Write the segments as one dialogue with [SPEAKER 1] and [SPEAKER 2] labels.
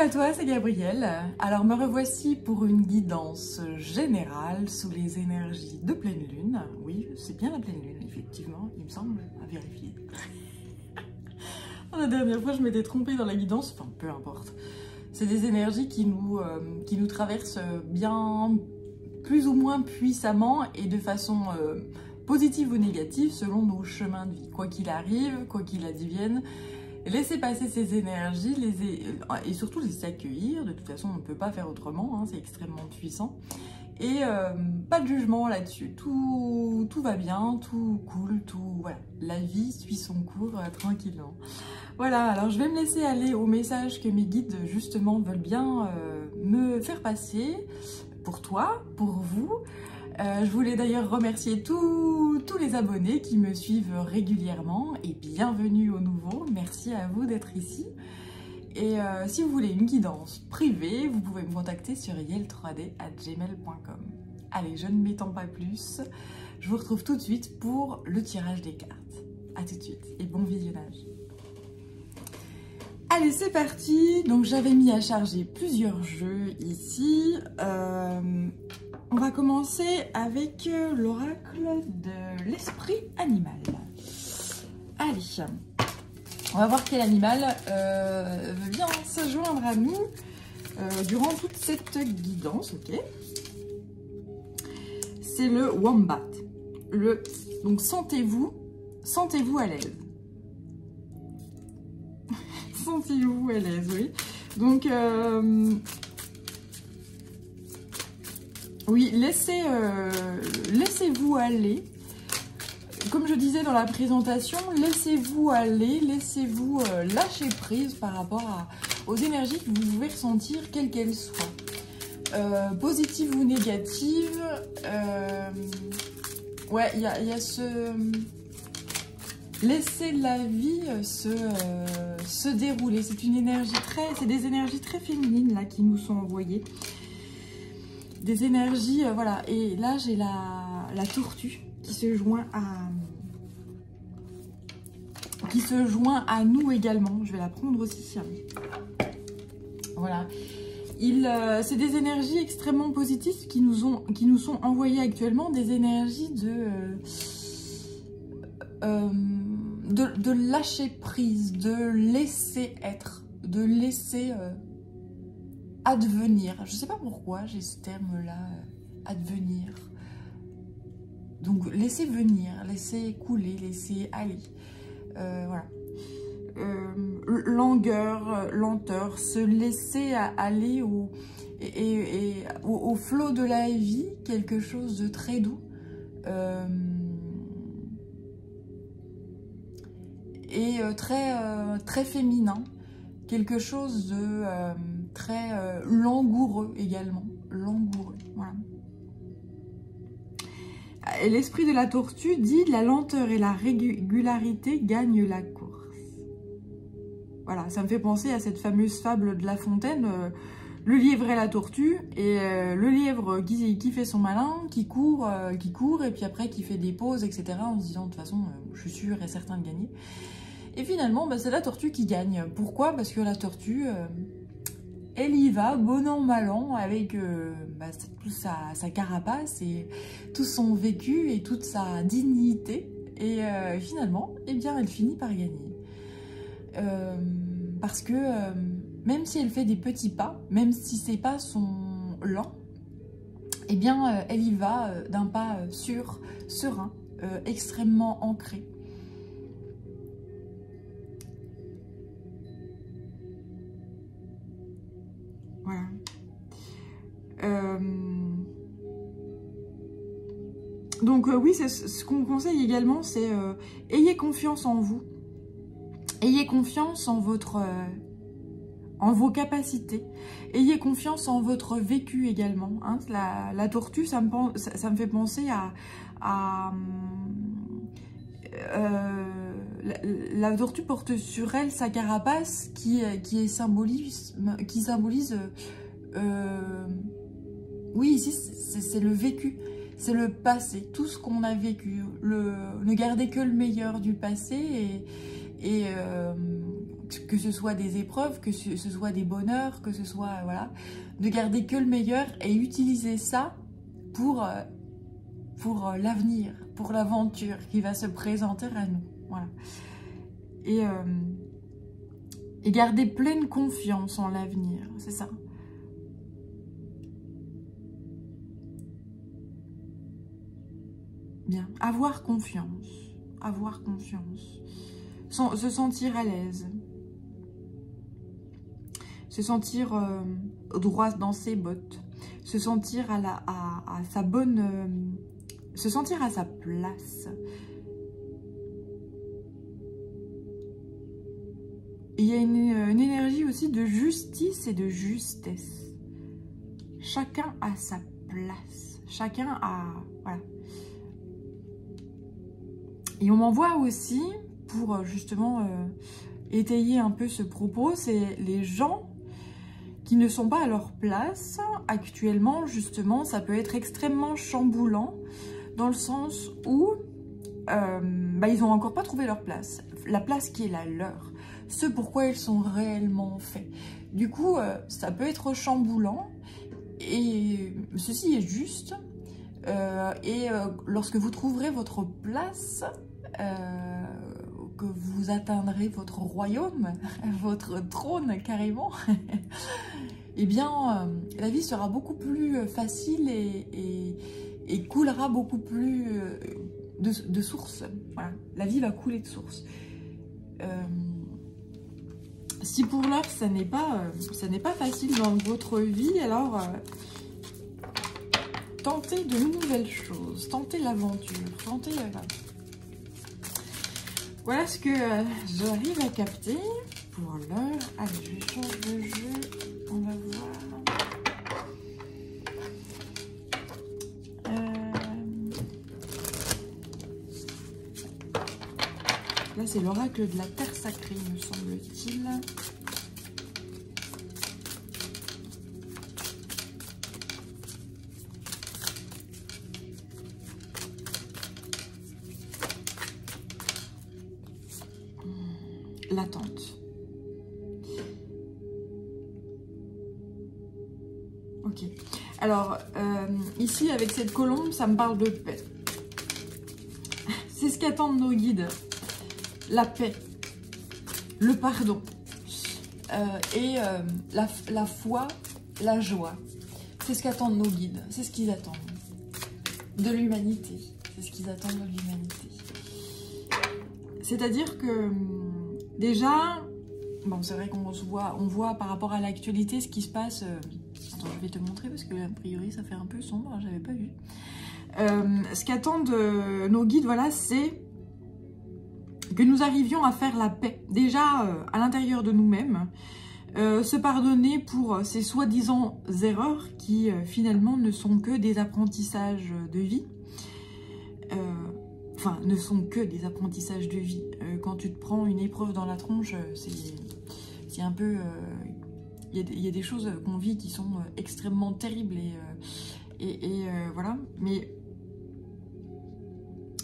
[SPEAKER 1] à toi, c'est Gabrielle. Alors me revoici pour une guidance générale sous les énergies de pleine lune. Oui, c'est bien la pleine lune, effectivement, il me semble, à vérifier. La dernière fois, je m'étais trompée dans la guidance, enfin peu importe. C'est des énergies qui nous traversent bien, plus ou moins puissamment et de façon positive ou négative selon nos chemins de vie. Quoi qu'il arrive, quoi qu'il advienne, laissez passer ces énergies et surtout les accueillir. De toute façon, on ne peut pas faire autrement, hein, c'est extrêmement puissant. Et pas de jugement là-dessus. Tout va bien, tout cool, voilà. La vie suit son cours tranquillement. Voilà, alors je vais me laisser aller au message que mes guides justement veulent bien me faire passer pour toi, pour vous. Je voulais d'ailleurs remercier tous les abonnés qui me suivent régulièrement et bienvenue aux nouveaux. Merci à vous d'être ici. Et si vous voulez une guidance privée, vous pouvez me contacter sur yel3d@gmail.com. Allez, je ne m'étends pas plus. Je vous retrouve tout de suite pour le tirage des cartes. A tout de suite et bon visionnage. Allez, c'est parti. Donc j'avais mis à charger plusieurs jeux ici. On va commencer avec l'oracle de l'esprit animal. Allez, on va voir quel animal veut bien se joindre à nous durant toute cette guidance. Ok. C'est le wombat. Donc sentez-vous à l'aise. Sentez-vous à l'aise, oui. Donc, oui, laissez-vous aller. Comme je disais dans la présentation, laissez-vous aller, laissez-vous lâcher prise par rapport aux énergies que vous pouvez ressentir, quelles qu'elles soient. Positives ou négatives. Ouais, il y a ce... Laissez la vie se dérouler. C'est une énergie c'est des énergies très féminines là qui nous sont envoyées. Des énergies, voilà. Et là j'ai la tortue qui se joint à nous également. Je vais la prendre aussi. Voilà. C'est des énergies extrêmement positives qui nous sont envoyées actuellement, des énergies de lâcher prise, de laisser être, de laisser advenir. Je ne sais pas pourquoi j'ai ce terme-là, advenir. Donc laisser venir, laisser couler, laisser aller. Voilà. Lenteur, se laisser aller au flot de la vie, quelque chose de très doux. Et très féminin, quelque chose de très langoureux également, langoureux, voilà. Et l'esprit de la tortue dit la lenteur et la régularité gagnent la course. Voilà, ça me fait penser à cette fameuse fable de La Fontaine, le lièvre et la tortue, et le lièvre qui fait son malin, qui court, et puis après qui fait des pauses, etc. en se disant de toute façon, je suis sûre et certain de gagner. Et finalement, bah, c'est la tortue qui gagne. Pourquoi? Parce que la tortue, elle y va, bon an, mal an, avec toute sa carapace et tout son vécu et toute sa dignité. Et finalement, eh bien, elle finit par gagner. Parce que même si elle fait des petits pas, même si ses pas sont lents, eh bien, elle y va d'un pas sûr, serein, extrêmement ancré. Voilà. Donc oui, c'est ce qu'on conseille également, c'est ayez confiance en vous. Ayez confiance en vos capacités. Ayez confiance en votre vécu également. Hein. La tortue, ça me fait penser à la tortue porte sur elle sa carapace qui symbolise oui, ici c'est le vécu, c'est le passé, tout ce qu'on a vécu, ne garder que le meilleur du passé et que ce soit des épreuves, que ce soit des bonheurs, que ce soit, voilà, de garder que le meilleur et utiliser ça pour l'avenir, pour l'aventure qui va se présenter à nous. Voilà. Et garder pleine confiance en l'avenir, c'est ça. Bien, avoir confiance, se sentir à l'aise, se sentir droit dans ses bottes, se sentir à sa bonne, se sentir à sa place. Il y a une énergie aussi de justice et de justesse. Chacun a sa place, chacun a, voilà. Et on m'envoie aussi, pour justement étayer un peu ce propos, c'est les gens qui ne sont pas à leur place actuellement, justement, ça peut être extrêmement chamboulant, dans le sens où ils n'ont encore pas trouvé leur place, la place qui est la leur, ce pourquoi ils sont réellement faits. Du coup, ça peut être chamboulant, et ceci est juste, lorsque vous trouverez votre place, que vous atteindrez votre royaume, votre trône carrément, eh bien, la vie sera beaucoup plus facile et coulera beaucoup plus de source. Voilà, la vie va couler de source. Si pour l'heure, ça n'est pas facile dans votre vie, alors tentez de nouvelles choses, tentez l'aventure, tentez... Voilà ce que j'arrive à capter pour l'heure. Allez, je change de jeu. On va voir. Là, c'est l'oracle de la terre sacrée, me semble-t-il. L'attente. Ok. Alors, ici, avec cette colombe, ça me parle de paix. C'est ce qu'attendent nos guides. La paix, le pardon, et la foi, la joie. C'est ce qu'attendent nos guides. C'est ce qu'ils attendent de l'humanité. C'est ce qu'ils attendent de l'humanité. C'est-à-dire que... Déjà, bon, c'est vrai on voit par rapport à l'actualité ce qui se passe. Attends, je vais te montrer parce que a priori ça fait un peu sombre, j'avais pas vu. Ce qu'attendent nos guides, voilà, c'est que nous arrivions à faire la paix. Déjà à l'intérieur de nous-mêmes, se pardonner pour ces soi-disant erreurs qui finalement ne sont que des apprentissages de vie. Enfin, ne sont que des apprentissages de vie. Quand tu te prends une épreuve dans la tronche, c'est un peu... Il y a des choses qu'on vit qui sont extrêmement terribles et voilà. Mais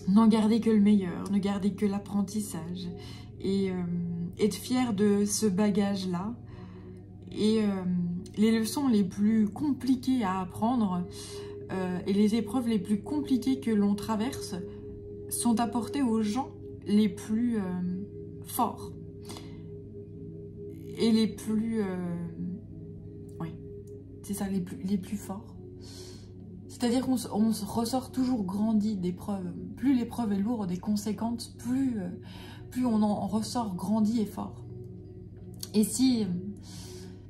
[SPEAKER 1] n'en gardez que le meilleur, ne gardez que l'apprentissage. Et être fier de ce bagage-là. Et les leçons les plus compliquées à apprendre et les épreuves les plus compliquées que l'on traverse sont apportés aux gens les plus forts et les plus oui, c'est ça, les plus forts. C'est-à-dire qu'on se ressort toujours grandi d'épreuves. Plus l'épreuve est lourde et conséquente, plus on en ressort grandi et fort. Et si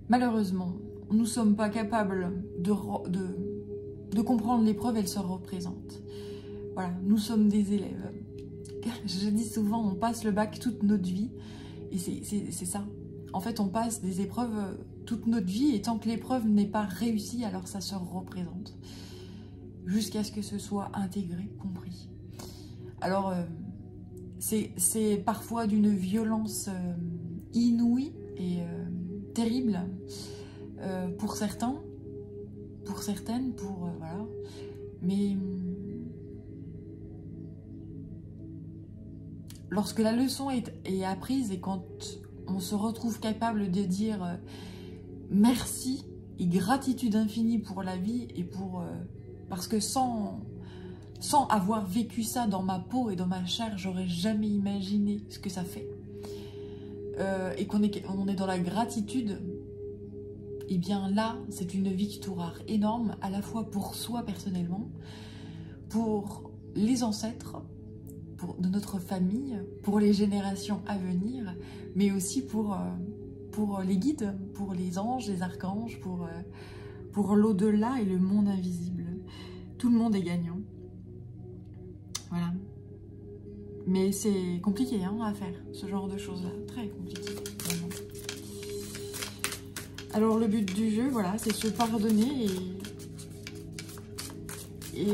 [SPEAKER 1] malheureusement nous ne sommes pas capables de comprendre l'épreuve, elle se représente. Voilà, nous sommes des élèves. Je dis souvent, on passe le bac toute notre vie. Et c'est ça. En fait, on passe des épreuves toute notre vie. Et tant que l'épreuve n'est pas réussie, alors ça se représente. Jusqu'à ce que ce soit intégré, compris. Alors, c'est parfois d'une violence inouïe et terrible pour certains, pour certaines, voilà. Mais... lorsque la leçon est apprise et quand on se retrouve capable de dire merci et gratitude infinie pour la vie et pour... parce que sans avoir vécu ça dans ma peau et dans ma chair, j'aurais jamais imaginé ce que ça fait. Et qu'on est dans la gratitude, et bien là, c'est une victoire énorme, à la fois pour soi personnellement, pour les ancêtres, de notre famille, pour les générations à venir, mais aussi pour les guides, pour les anges, les archanges, pour l'au-delà et le monde invisible. Tout le monde est gagnant. Voilà. Mais c'est compliqué hein, à faire, ce genre de choses-là. Très compliqué, vraiment. Alors le but du jeu, voilà, c'est se pardonner et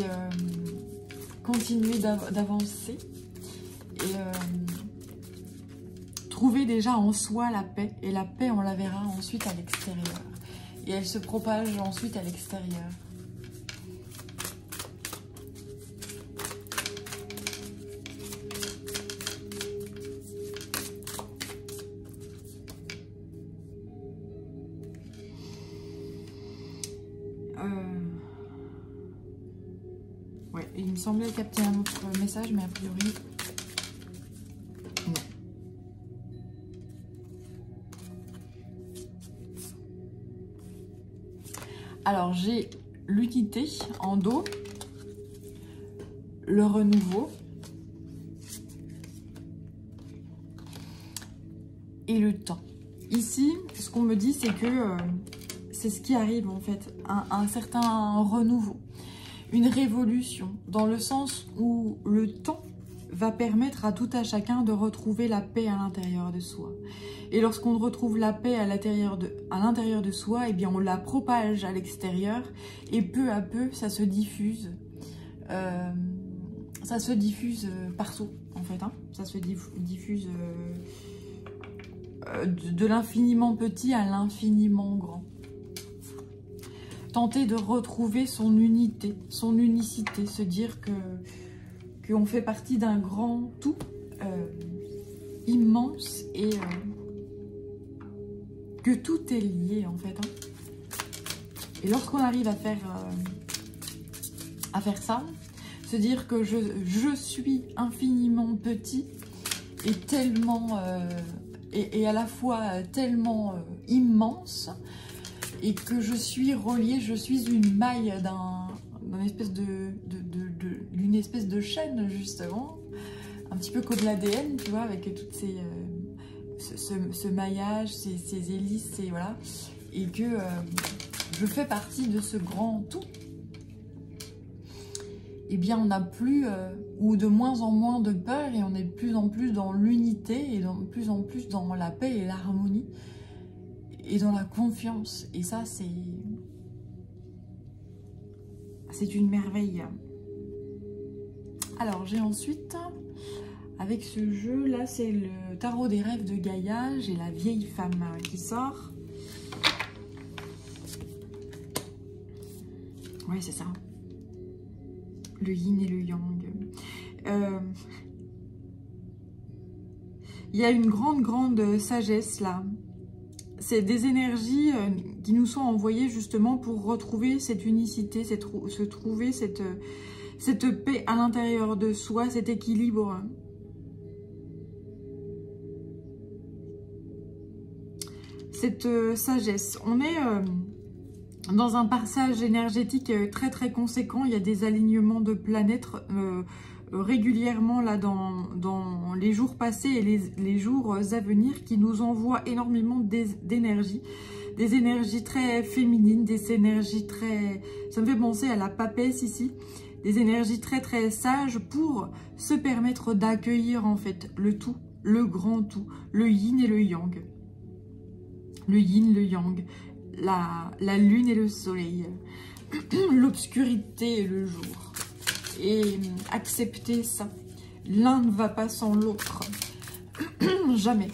[SPEAKER 1] continuer d'avancer. Et trouver déjà en soi la paix. Et la paix, on la verra ensuite à l'extérieur. Et elle se propage ensuite à l'extérieur. Ouais, il me semblait capter un autre message, mais a priori, non. Alors, j'ai l'unité en dos, le renouveau et le temps. Ici, ce qu'on me dit, c'est que c'est ce qui arrive en fait, un certain renouveau. Une révolution, dans le sens où le temps va permettre à tout à chacun de retrouver la paix à l'intérieur de soi. Et lorsqu'on retrouve la paix à l'intérieur de soi, eh bien on la propage à l'extérieur et peu à peu ça se diffuse. Partout en fait. Hein. Ça se diffuse de l'infiniment petit à l'infiniment grand. Tenter de retrouver son unité, son unicité, se dire qu'on fait partie d'un grand tout immense et que tout est lié en fait. Hein. Et lorsqu'on arrive à faire ça, se dire que je suis infiniment petit et tellement et à la fois tellement immense, et que je suis reliée, je suis une maille d'une espèce de chaîne justement, un petit peu comme l'ADN, tu vois, avec toutes ce maillage, ces hélices, voilà, et que je fais partie de ce grand tout. Eh bien, on n'a plus, ou de moins en moins de peur, et on est de plus en plus dans l'unité, et de plus en plus dans la paix et l'harmonie, et dans la confiance. Et ça, c'est une merveille. Alors, j'ai ensuite, avec ce jeu, là, c'est le tarot des rêves de Gaïa. J'ai la vieille femme qui sort. Ouais, c'est ça. Le yin et le yang. Il y a une grande sagesse, là. C'est des énergies qui nous sont envoyées justement pour retrouver cette unicité, se trouver cette paix à l'intérieur de soi, cet équilibre. Cette sagesse. On est dans un passage énergétique très conséquent. Il y a des alignements de planètes régulièrement là dans les jours passés et les jours à venir qui nous envoient énormément d'énergie. Des énergies très féminines, des énergies très... Ça me fait penser à la papesse ici. Des énergies très sages pour se permettre d'accueillir en fait le tout, le grand tout, le yin et le yang. Le yin, le yang, la lune et le soleil, l'obscurité et le jour. Et accepter ça. L'un ne va pas sans l'autre. Jamais.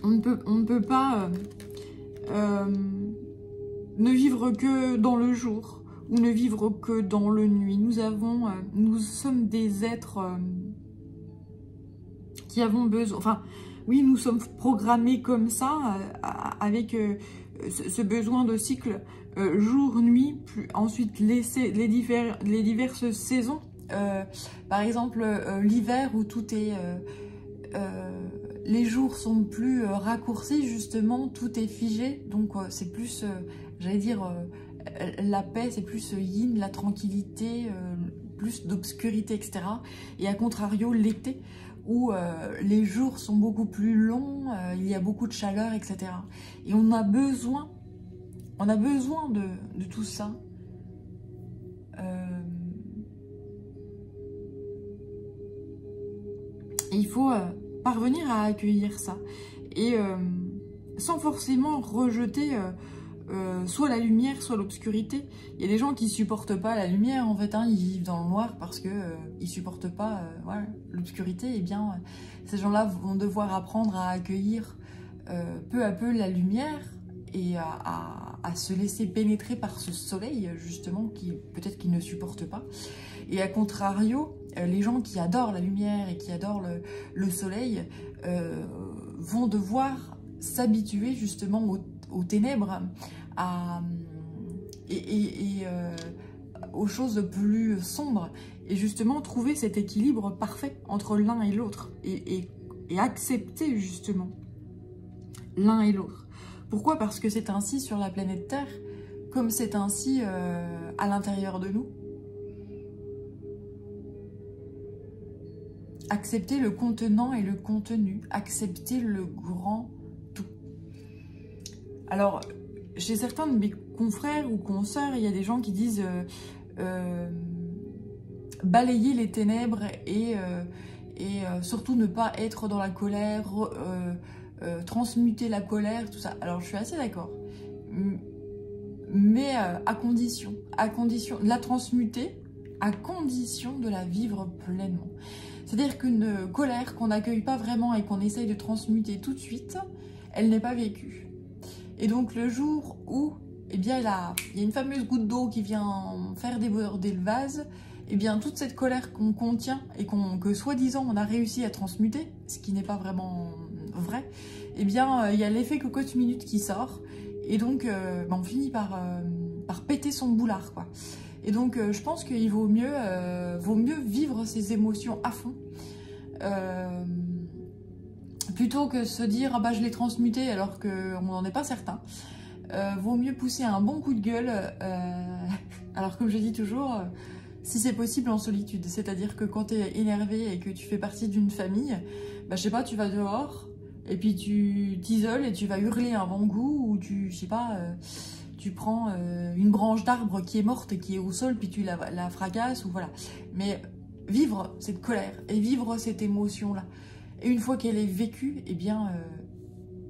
[SPEAKER 1] On ne peut pas ne vivre que dans le jour ou ne vivre que dans le nuit. Nous sommes des êtres qui avons besoin... Enfin, oui, nous sommes programmés comme ça, avec ce besoin de cycle jour-nuit, ensuite les diverses saisons. Par exemple, l'hiver où tout est... les jours sont plus raccourcis, justement, tout est figé. Donc, c'est plus, j'allais dire, la paix, c'est plus yin, la tranquillité, plus d'obscurité, etc. Et à contrario, l'été, où les jours sont beaucoup plus longs, il y a beaucoup de chaleur, etc. Et on a besoin de tout ça. Et il faut parvenir à accueillir ça. Et sans forcément rejeter soit la lumière, soit l'obscurité. Il y a des gens qui supportent pas la lumière, en fait, hein, ils vivent dans le noir parce que ils supportent pas voilà, l'obscurité. Et bien, ces gens-là vont devoir apprendre à accueillir peu à peu la lumière et à se laisser pénétrer par ce soleil, justement, qui peut-être qu'ils ne supportent pas. Et à contrario, les gens qui adorent la lumière et qui adorent le soleil vont devoir s'habituer justement aux ténèbres et aux choses plus sombres. Et justement trouver cet équilibre parfait entre l'un et l'autre. Et accepter justement l'un et l'autre. Pourquoi? Parce que c'est ainsi sur la planète Terre, comme c'est ainsi à l'intérieur de nous. Accepter le contenant et le contenu. Accepter le grand tout. Alors, chez certains de mes confrères ou consoeurs, il y a des gens qui disent balayer les ténèbres et surtout ne pas être dans la colère, transmuter la colère, tout ça. Alors, je suis assez d'accord. Mais à condition de la transmuter, à condition de la vivre pleinement. C'est-à-dire qu'une colère qu'on n'accueille pas vraiment et qu'on essaye de transmuter tout de suite, elle n'est pas vécue. Et donc le jour où eh bien, il y a une fameuse goutte d'eau qui vient faire déborder le vase, eh bien toute cette colère qu'on contient et que soi-disant on a réussi à transmuter, ce qui n'est pas vraiment vrai, eh bien il y a l'effet cocotte minute qui sort et donc on finit par péter son boulard, quoi. Et donc, je pense qu'il vaut mieux vivre ses émotions à fond. Plutôt que se dire « ah bah je l'ai transmuté » alors qu'on n'en est pas certain. Vaut mieux pousser un bon coup de gueule. Alors, comme je dis toujours, si c'est possible en solitude. C'est-à-dire que quand tu es énervé et que tu fais partie d'une famille, bah, je sais pas, tu vas dehors et puis tu t'isoles et tu vas hurler un bon coup ou tu, je sais pas... tu prends une branche d'arbre qui est morte et qui est au sol, puis tu la fracasses, ou voilà. Mais vivre cette colère et vivre cette émotion-là. Et une fois qu'elle est vécue, eh bien,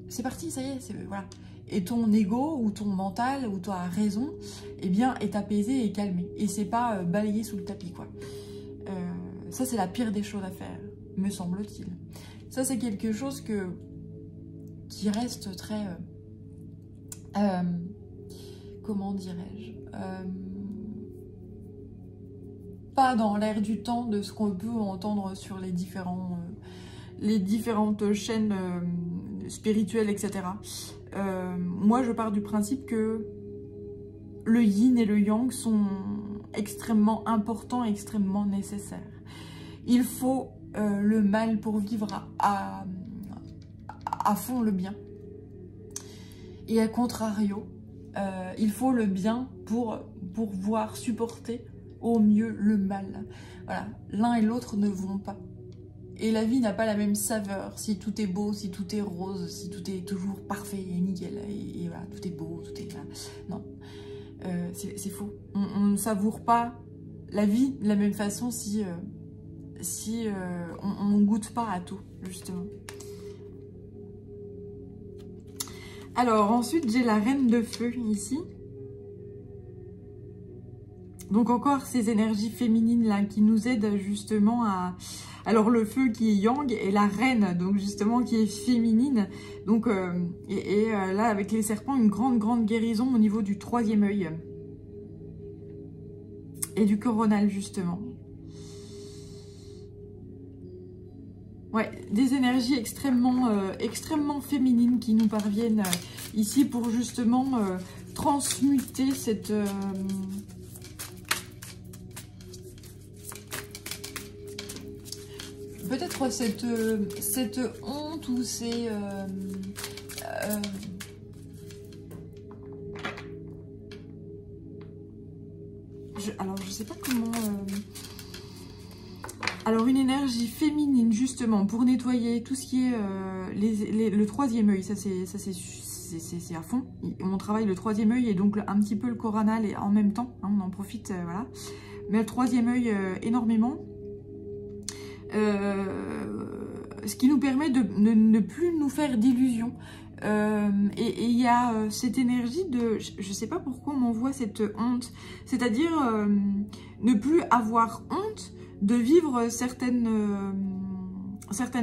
[SPEAKER 1] c'est parti, ça y est, voilà. Et ton ego, ou ton mental, ou ta raison, eh bien, est apaisé et calmé. Et c'est pas balayé sous le tapis, quoi. Ça, c'est la pire des choses à faire, me semble-t-il. Ça, c'est quelque chose qui reste très... comment dirais-je, pas dans l'air du temps de ce qu'on peut entendre sur les différentes chaînes spirituelles, etc. Moi, je pars du principe que le yin et le yang sont extrêmement importants, extrêmement nécessaires. Il faut le mal pour vivre à fond le bien. Et à contrario, il faut le bien pour pouvoir supporter au mieux le mal. Voilà, l'un et l'autre ne vont pas. Et la vie n'a pas la même saveur si tout est beau, si tout est rose, si tout est toujours parfait et nickel. Et voilà, tout est beau, tout est... Non, c'est faux. On ne savoure pas la vie de la même façon si on ne goûte pas à tout, justement. Alors, ensuite, j'ai la reine de feu, ici. Donc, encore ces énergies féminines, là, qui nous aident, justement, à... Alors, le feu qui est yang, et la reine, donc, justement, qui est féminine. Donc, là, avec les serpents, une grande guérison au niveau du 3e œil. Et du coronal, justement. Ouais, des énergies extrêmement, extrêmement féminines qui nous parviennent ici pour justement transmuter cette... peut-être cette honte ou ces... alors, je sais pas comment... Alors, une énergie féminine, justement, pour nettoyer tout ce qui est le troisième œil. Ça, c'est à fond. On travaille le troisième œil et donc un petit peu le coronal et en même temps. Hein, on en profite, voilà. Mais le troisième œil, énormément. Ce qui nous permet de ne plus nous faire d'illusions. Et il y a cette énergie de... Je ne sais pas pourquoi on m'envoie cette honte. C'est-à-dire ne plus avoir honte de vivre certaines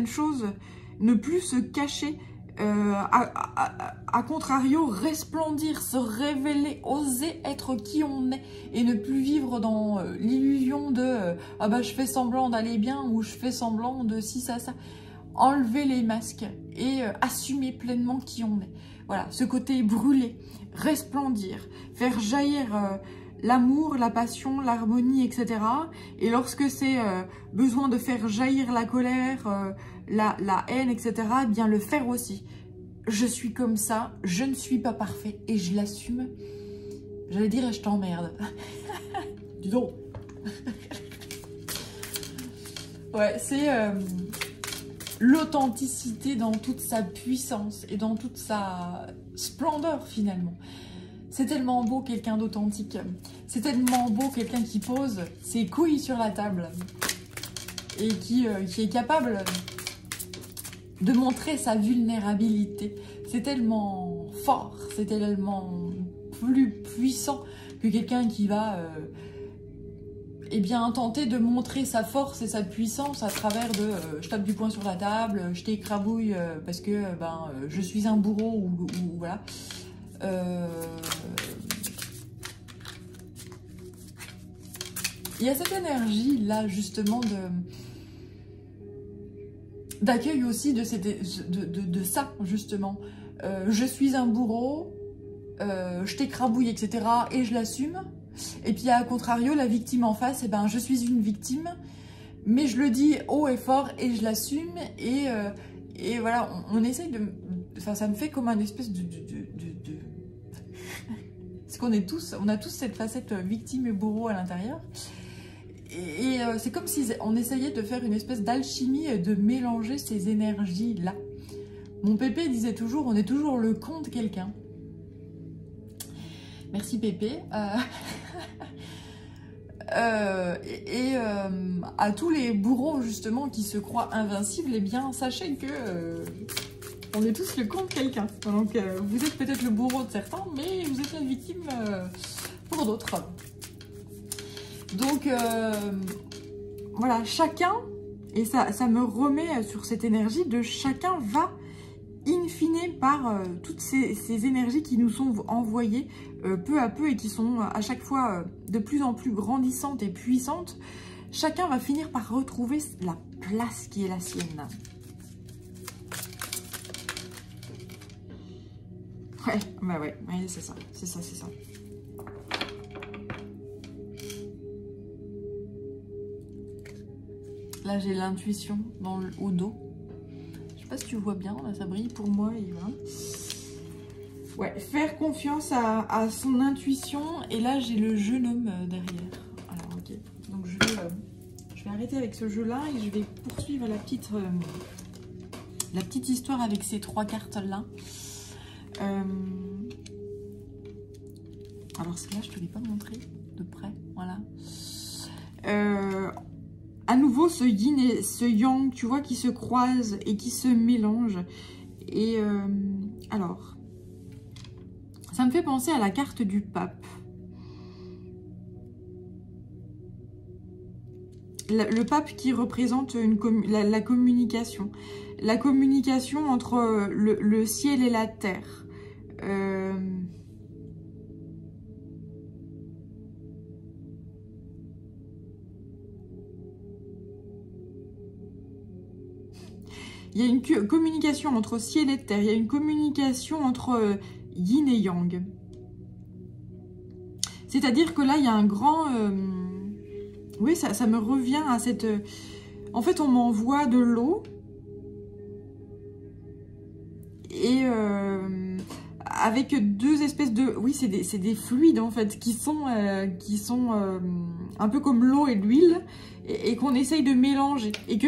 [SPEAKER 1] choses, ne plus se cacher, à contrario, resplendir, se révéler, oser être qui on est et ne plus vivre dans l'illusion de ah bah je fais semblant d'aller bien ou je fais semblant de ci, ça. Enlever les masques et assumer pleinement qui on est. Voilà, ce côté brûler, resplendir, faire jaillir l'amour, la passion, l'harmonie, etc. Et lorsque c'est besoin de faire jaillir la colère, la haine, etc., eh bien le faire aussi. Je suis comme ça, je ne suis pas parfait et je l'assume. J'allais dire et je t'emmerde. Dis donc. Ouais, c'est l'authenticité dans toute sa puissance et dans toute sa splendeur finalement. C'est tellement beau quelqu'un d'authentique. C'est tellement beau quelqu'un qui pose ses couilles sur la table et qui est capable de montrer sa vulnérabilité. C'est tellement fort, c'est tellement plus puissant que quelqu'un qui va eh bien, tenter de montrer sa force et sa puissance à travers de je tape du poing sur la table, je t'écrabouille parce que je suis un bourreau ou voilà. Il y a cette énergie là justement d'accueil aussi de ça justement. Je suis un bourreau, je t'écrabouille, etc. et je l'assume. Et puis à contrario, la victime en face, eh ben, je suis une victime, mais je le dis haut et fort et je l'assume. Et voilà, on essaye de... Enfin, ça me fait comme un espèce de... Parce qu'on est tous, on a tous cette facette victime et bourreau à l'intérieur. Et c'est comme si on essayait de faire une espèce d'alchimie et de mélanger ces énergies-là. Mon Pépé disait toujours, on est toujours le con de quelqu'un. Merci Pépé. À tous les bourreaux justement qui se croient invincibles, eh bien sachez que on est tous le con de quelqu'un. Donc vous êtes peut-être le bourreau de certains, mais vous êtes la victime pour d'autres. Donc voilà, chacun, et ça me remet sur cette énergie de chacun va in fine par toutes ces énergies qui nous sont envoyées peu à peu et qui sont à chaque fois de plus en plus grandissantes et puissantes, chacun va finir par retrouver la place qui est la sienne. Ouais, bah ouais, c'est ça, c'est ça, c'est ça. Là, j'ai l'intuition au dos. Je sais pas si tu vois bien, là, ça brille pour moi. Et voilà. Ouais, faire confiance à son intuition. Et là, j'ai le jeune homme derrière. Alors, ok. Donc, je vais arrêter avec ce jeu-là et je vais poursuivre la petite histoire avec ces trois cartes-là. Alors, celle-là, je ne te l'ai pas montré de près. Voilà. À nouveau, ce yin et ce yang, tu vois, qui se croisent et qui se mélangent. Et alors, ça me fait penser à la carte du pape. Le pape qui représente la communication. La communication entre le ciel et la terre. Il y a une communication entre ciel et terre. Il y a une communication entre yin et yang. C'est-à-dire que là, il y a un grand... oui, ça me revient à cette... En fait, on m'envoie de l'eau. Et avec deux espèces de... Oui, c'est des fluides, en fait, qui sont un peu comme l'eau et l'huile, et qu'on essaye de mélanger. Et que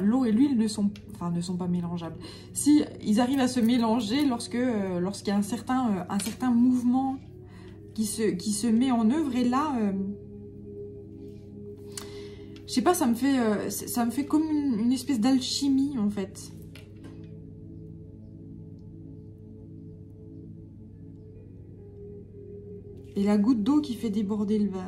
[SPEAKER 1] l'eau et l'huile ne sont pas mélangeables. Si ils arrivent à se mélanger lorsqu'il y a un certain mouvement qui se met en œuvre, et là... je sais pas, ça me fait comme une espèce d'alchimie, en fait. Et la goutte d'eau qui fait déborder le vase.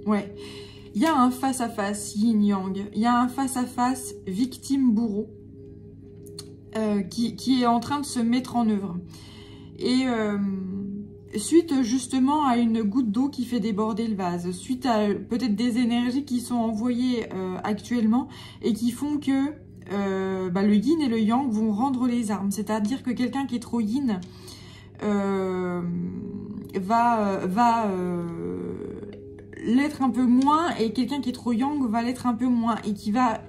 [SPEAKER 1] Ouais. Il y a un face-à-face yin-yang. Il y a un face-à-face victime-bourreau qui est en train de se mettre en œuvre. Et... suite justement à une goutte d'eau qui fait déborder le vase, suite à peut-être des énergies qui sont envoyées actuellement et qui font que le yin et le yang vont rendre les armes. C'est-à-dire que quelqu'un qui est trop yin va l'être un peu moins, et quelqu'un qui est trop yang va l'être un peu moins, et il va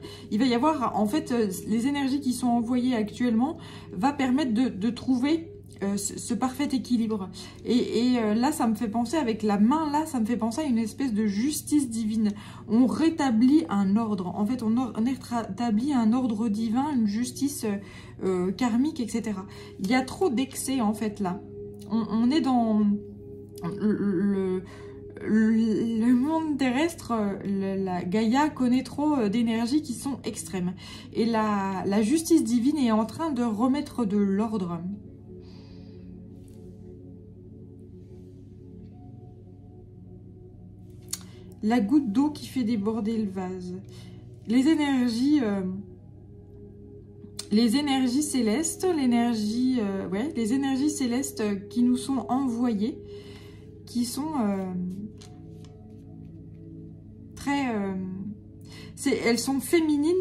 [SPEAKER 1] y avoir en fait les énergies qui sont envoyées actuellement va permettre de trouver ce parfait équilibre. Et là, ça me fait penser, avec la main, là, ça me fait penser à une espèce de justice divine. On rétablit un ordre. En fait, on rétablit un ordre divin, une justice karmique, etc. Il y a trop d'excès, en fait, là. On est dans le monde terrestre, la Gaïa connaît trop d'énergies qui sont extrêmes. Et la justice divine est en train de remettre de l'ordre. La goutte d'eau qui fait déborder le vase. Les énergies célestes, les énergies célestes qui nous sont envoyées, qui sont elles sont féminines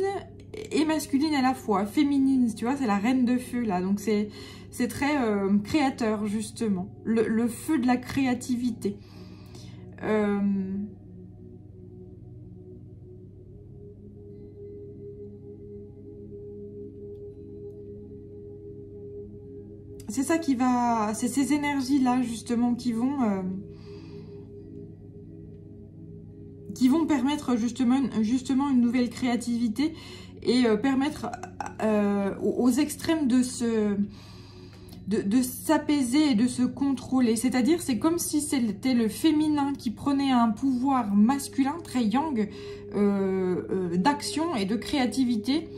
[SPEAKER 1] et masculines à la fois. Féminines, tu vois, c'est la reine de feu là, donc c'est très créateur justement. Le feu de la créativité. C'est ça qui va... C'est ces énergies-là, justement, qui vont permettre justement une nouvelle créativité et permettre aux extrêmes de s'apaiser et de se contrôler. C'est-à-dire, c'est comme si c'était le féminin qui prenait un pouvoir masculin, très yang, d'action et de créativité,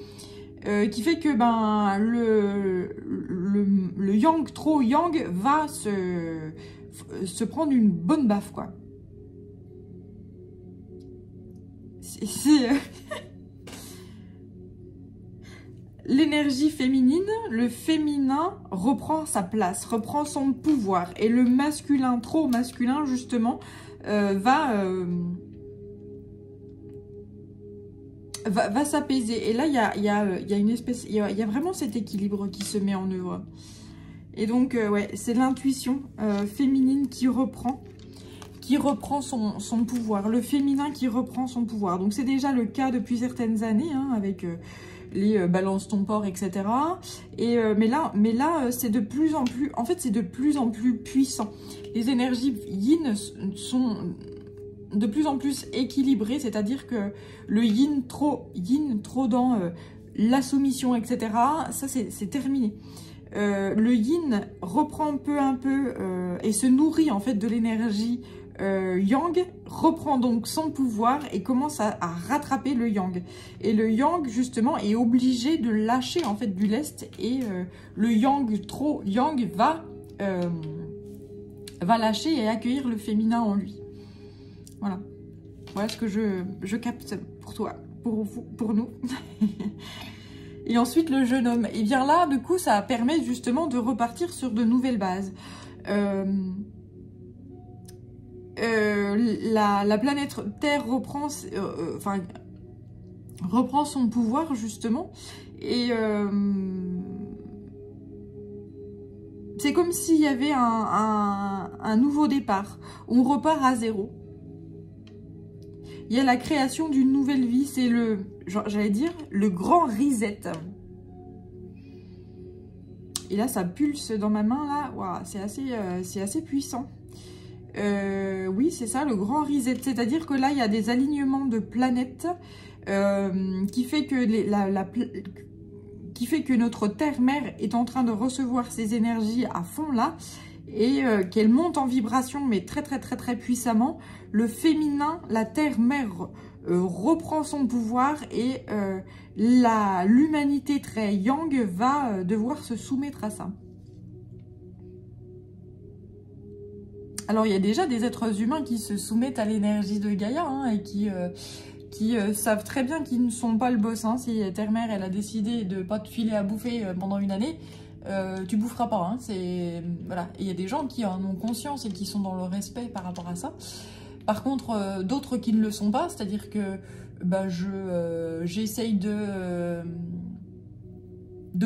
[SPEAKER 1] qui fait que le yang, trop yang, va se prendre une bonne baffe, quoi. L'énergie féminine, le féminin reprend sa place, reprend son pouvoir. Et le masculin, trop masculin, justement, va s'apaiser. Et là, il y a une espèce... Il y a vraiment cet équilibre qui se met en œuvre. Et donc, ouais, c'est l'intuition féminine qui reprend son pouvoir. Le féminin qui reprend son pouvoir. Donc, c'est déjà le cas depuis certaines années, hein, avec les balances ton porc, etc. Et, mais là c'est de plus en plus... En fait, c'est de plus en plus puissant. Les énergies yin sont de plus en plus équilibrées, c'est-à-dire que le yin trop dans la soumission, etc., ça, c'est terminé. Le yin reprend peu à peu et se nourrit en fait de l'énergie yang, reprend donc son pouvoir et commence à rattraper le yang. Et le yang, justement, est obligé de lâcher en fait du lest, et le yang, trop yang, va lâcher et accueillir le féminin en lui. Voilà. Voilà ce que je capte pour toi, pour vous, pour nous. Et ensuite le jeune homme. Et bien là, du coup, ça permet justement de repartir sur de nouvelles bases. La planète Terre reprend, reprend son pouvoir justement. Et c'est comme s'il y avait un nouveau départ. On repart à zéro. Il y a la création d'une nouvelle vie. C'est le, j'allais dire, le grand reset. Et là, ça pulse dans ma main, là. Wow, c'est assez puissant. Oui, c'est ça, le grand reset. C'est-à-dire que là, il y a des alignements de planètes qui fait que qui fait que notre Terre-Mère est en train de recevoir ses énergies à fond, là, et qu'elle monte en vibration, mais très, très, très, très puissamment. Le féminin, la Terre-Mère reprend son pouvoir et l'humanité très yang va devoir se soumettre à ça. Alors, il y a déjà des êtres humains qui se soumettent à l'énergie de Gaïa hein, et qui savent très bien qu'ils ne sont pas le boss. Hein. Si Terre-Mère, elle a décidé de ne pas te filer à bouffer pendant une année, tu boufferas pas. Hein. Voilà. Et il y a des gens qui en ont conscience et qui sont dans le respect par rapport à ça. Par contre, d'autres qui ne le sont pas, c'est-à-dire que bah, j'essaye de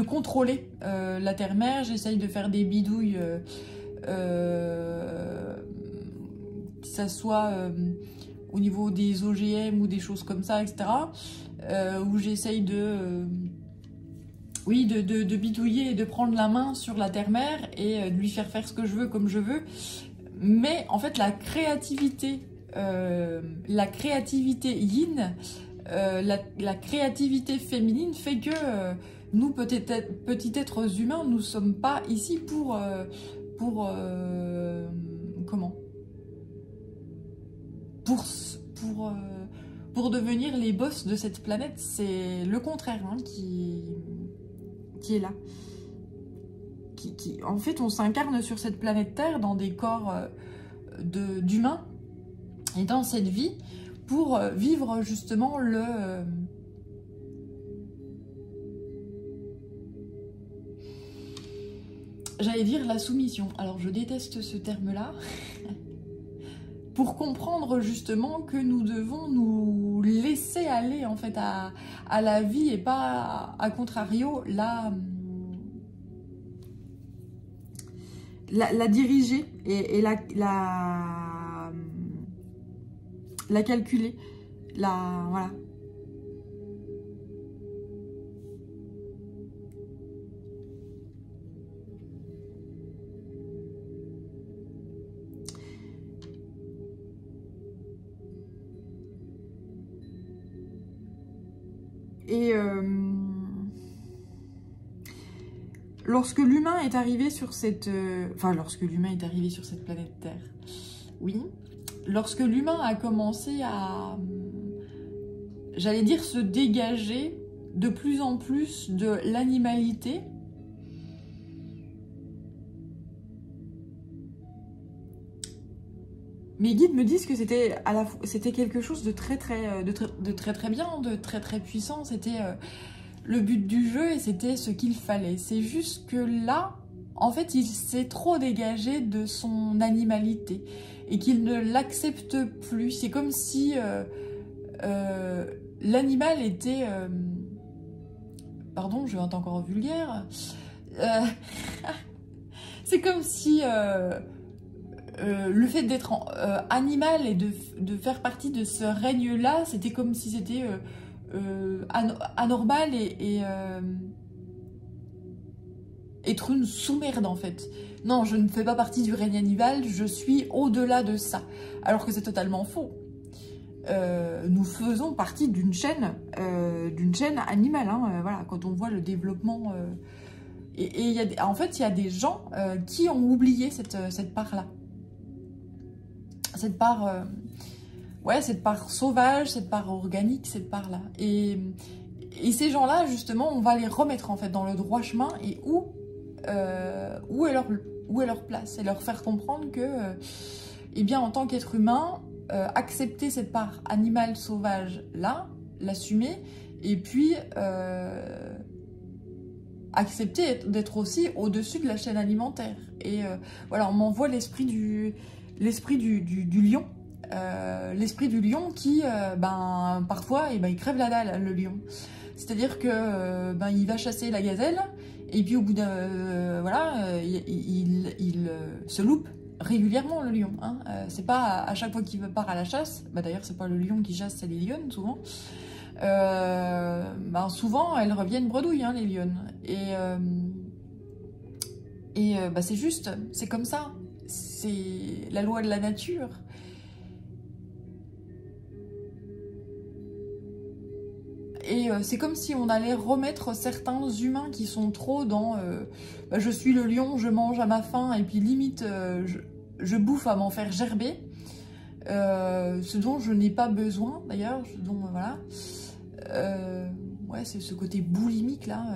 [SPEAKER 1] contrôler la Terre-Mère, j'essaye de faire des bidouilles, que ça soit au niveau des OGM ou des choses comme ça, etc. Où j'essaye oui, de bidouiller et de prendre la main sur la Terre-Mère et de lui faire faire ce que je veux comme je veux. Mais en fait, la créativité yin, la créativité féminine fait que nous, petits êtres humains, nous ne sommes pas ici pour comment? Pour devenir les boss de cette planète. C'est le contraire hein, qui est là. En fait, on s'incarne sur cette planète Terre dans des corps d'humains et dans cette vie pour vivre justement j'allais dire la soumission. Alors, je déteste ce terme-là. Pour comprendre justement que nous devons nous laisser aller en fait à la vie et pas à contrario la diriger et la calculer, voilà. Et lorsque l'humain est arrivé sur cette... lorsque l'humain est arrivé sur cette planète Terre, oui. Lorsque l'humain a commencé à, j'allais dire, se dégager de plus en plus de l'animalité, mes guides me disent que c'était quelque chose de très très bien, de très très puissant. C'était le but du jeu et c'était ce qu'il fallait. C'est juste que là, en fait, il s'est trop dégagé de son animalité et qu'il ne l'accepte plus. C'est comme si l'animal était... pardon, je vais être encore vulgaire. C'est comme si... le fait d'être animal et de faire partie de ce règne-là, c'était comme si c'était anormal et être une sous-merde en fait. Non, je ne fais pas partie du règne animal, je suis au-delà de ça. Alors que c'est totalement faux. Nous faisons partie d'une chaîne animale. Hein, voilà, quand on voit le développement... en fait, il y a des gens qui ont oublié cette part-là. Cette part, cette part sauvage, cette part organique, cette part-là. Et ces gens-là, justement, on va les remettre en fait dans le droit chemin et où est leur place et leur faire comprendre que, eh bien, en tant qu'être humain, accepter cette part animale sauvage-là, l'assumer, et puis accepter d'être aussi au-dessus de la chaîne alimentaire. Et voilà, on m'envoie l'esprit du lion. L'esprit du lion qui, parfois, il crève la dalle, le lion. C'est-à-dire que il va chasser la gazelle, et puis au bout d'un... il se loupe régulièrement, le lion. Hein. C'est pas à chaque fois qu'il part à la chasse, d'ailleurs c'est pas le lion qui chasse, c'est les lionnes souvent. Souvent elles reviennent bredouilles, hein, les lionnes. Et c'est juste, c'est comme ça. C'est la loi de la nature. Et c'est comme si on allait remettre certains humains qui sont trop dans je suis le lion, je mange à ma faim, et puis limite je bouffe à m'en faire gerber. Ce dont je n'ai pas besoin d'ailleurs, voilà. Ouais, c'est ce côté boulimique là.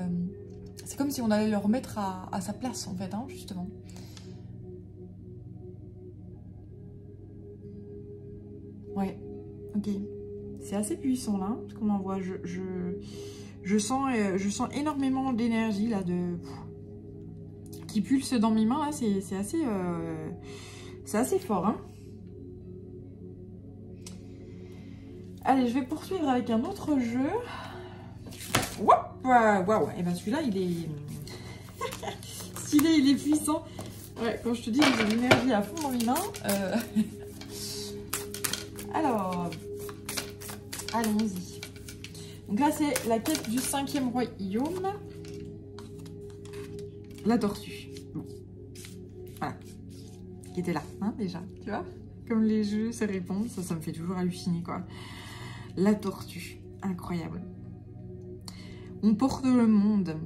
[SPEAKER 1] C'est comme si on allait le remettre à sa place en fait, hein, justement. Ouais, ok. C'est assez puissant là, ce qu'on m'envoie. Je sens énormément d'énergie là, qui pulse dans mes mains là. C'est assez fort. Hein. Allez, je vais poursuivre avec un autre jeu. Waouh, et ben celui-là, il est stylé, il est puissant. Ouais, quand je te dis que j'ai l'énergie à fond dans mes mains. Alors. Allons-y. Donc là, c'est la quête du 5e royaume. La tortue. Bon. Voilà. Qui était là, hein, déjà. Tu vois? Comme les jeux se répondent, ça me fait toujours halluciner, quoi. La tortue. Incroyable. On porte le monde.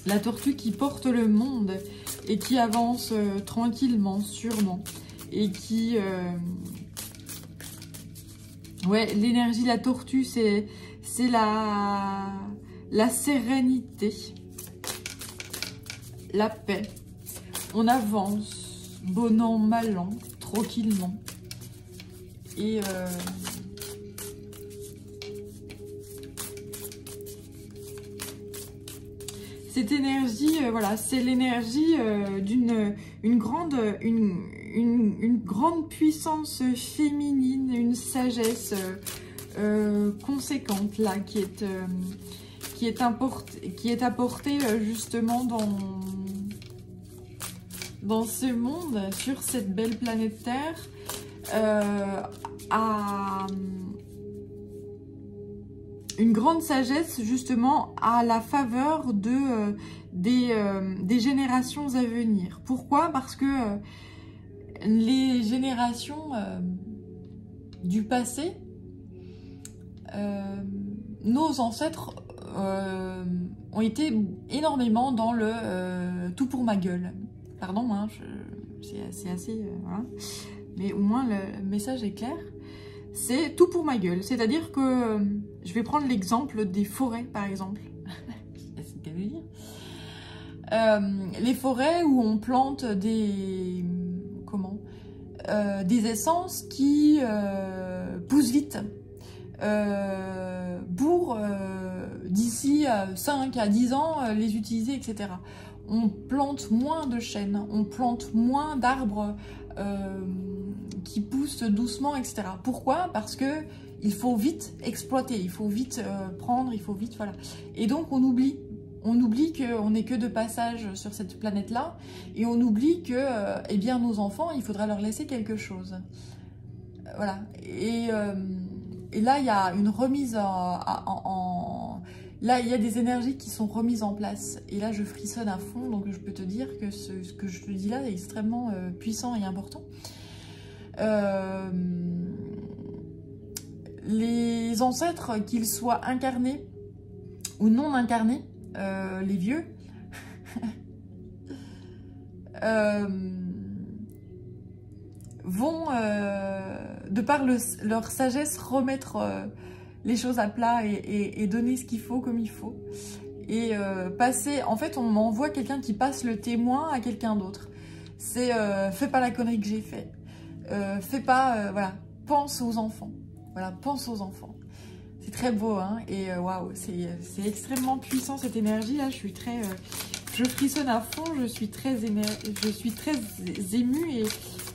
[SPEAKER 1] La tortue qui porte le monde et qui avance tranquillement, sûrement. Et qui... Ouais, l'énergie de la tortue, c'est la sérénité, la paix. On avance, bon an, mal an, tranquillement. Et cette énergie, voilà, c'est l'énergie d'une grande puissance féminine, une sagesse conséquente là, qui est apportée justement dans ce monde, sur cette belle planète Terre, à une grande sagesse justement à la faveur des générations à venir. Pourquoi? Parce que les générations du passé, nos ancêtres ont été énormément dans le tout pour ma gueule. Pardon, hein, c'est assez... voilà. Mais au moins le message est clair. C'est tout pour ma gueule. C'est-à-dire que je vais prendre l'exemple des forêts, par exemple. C'est ce qu'elle veut dire. Les forêts où on plante des... Comment ? Des essences qui poussent vite. Pour d'ici 5 à 10 ans les utiliser, etc. On plante moins de chênes, on plante moins d'arbres qui poussent doucement, etc. Pourquoi? Parce que il faut vite exploiter, il faut vite prendre, il faut vite, voilà. Et donc on oublie qu'on n'est que de passage sur cette planète-là, et on oublie que, eh bien, nos enfants, il faudra leur laisser quelque chose. Voilà. Et là, il y a une remise là, il y a des énergies qui sont remises en place. Et là, je frissonne à fond, donc je peux te dire que ce que je te dis là est extrêmement puissant et important. Les ancêtres, qu'ils soient incarnés ou non incarnés, les vieux, vont, de par leur sagesse, remettre les choses à plat et donner ce qu'il faut comme il faut. Et passer... En fait, on m'envoie quelqu'un qui passe le témoin à quelqu'un d'autre. C'est fais pas la connerie que j'ai fait. Fais pas... voilà. Pense aux enfants. Voilà, pense aux enfants. C'est très beau, hein. Et waouh, c'est extrêmement puissant cette énergie là. Je frissonne à fond. Je suis très émue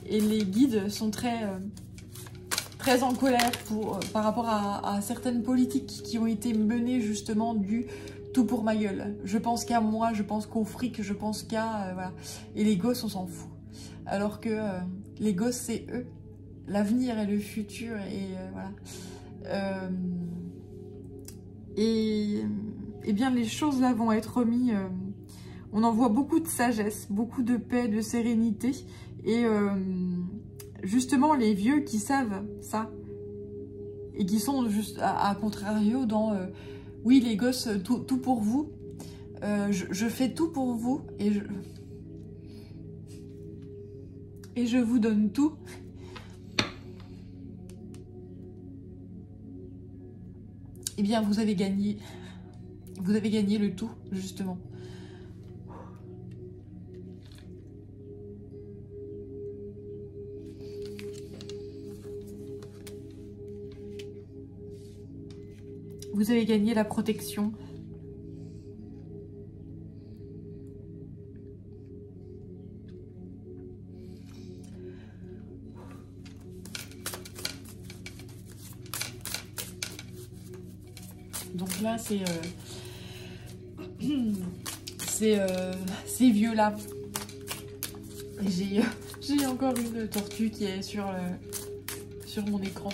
[SPEAKER 1] et les guides sont très en colère par rapport à certaines politiques qui ont été menées justement du tout pour ma gueule. Je pense qu'à moi, je pense qu'au fric, je pense qu'à voilà. Et les gosses, on s'en fout. Alors que les gosses, c'est eux, l'avenir et le futur et voilà. Et bien les choses là vont être remises. On en voit beaucoup de sagesse, beaucoup de paix, de sérénité. Et justement les vieux qui savent ça. Et qui sont juste à contrario dans oui les gosses, tout pour vous. Je fais tout pour vous et je vous donne tout. Eh bien, vous avez gagné le tout, justement. Vous avez gagné la protection. Donc là, c'est ces vieux-là. J'ai encore une tortue qui est sur mon écran.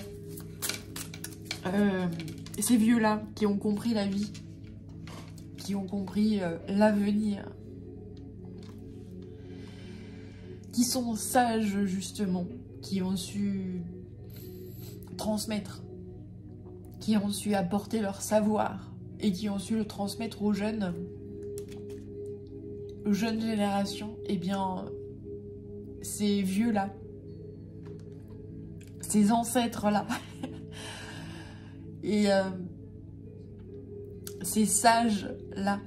[SPEAKER 1] Ces vieux-là qui ont compris la vie, qui ont compris l'avenir, qui sont sages justement, qui ont su transmettre, qui ont su apporter leur savoir et qui ont su le transmettre aux jeunes générations. Eh bien, ces vieux-là, ces ancêtres-là, et ces sages-là,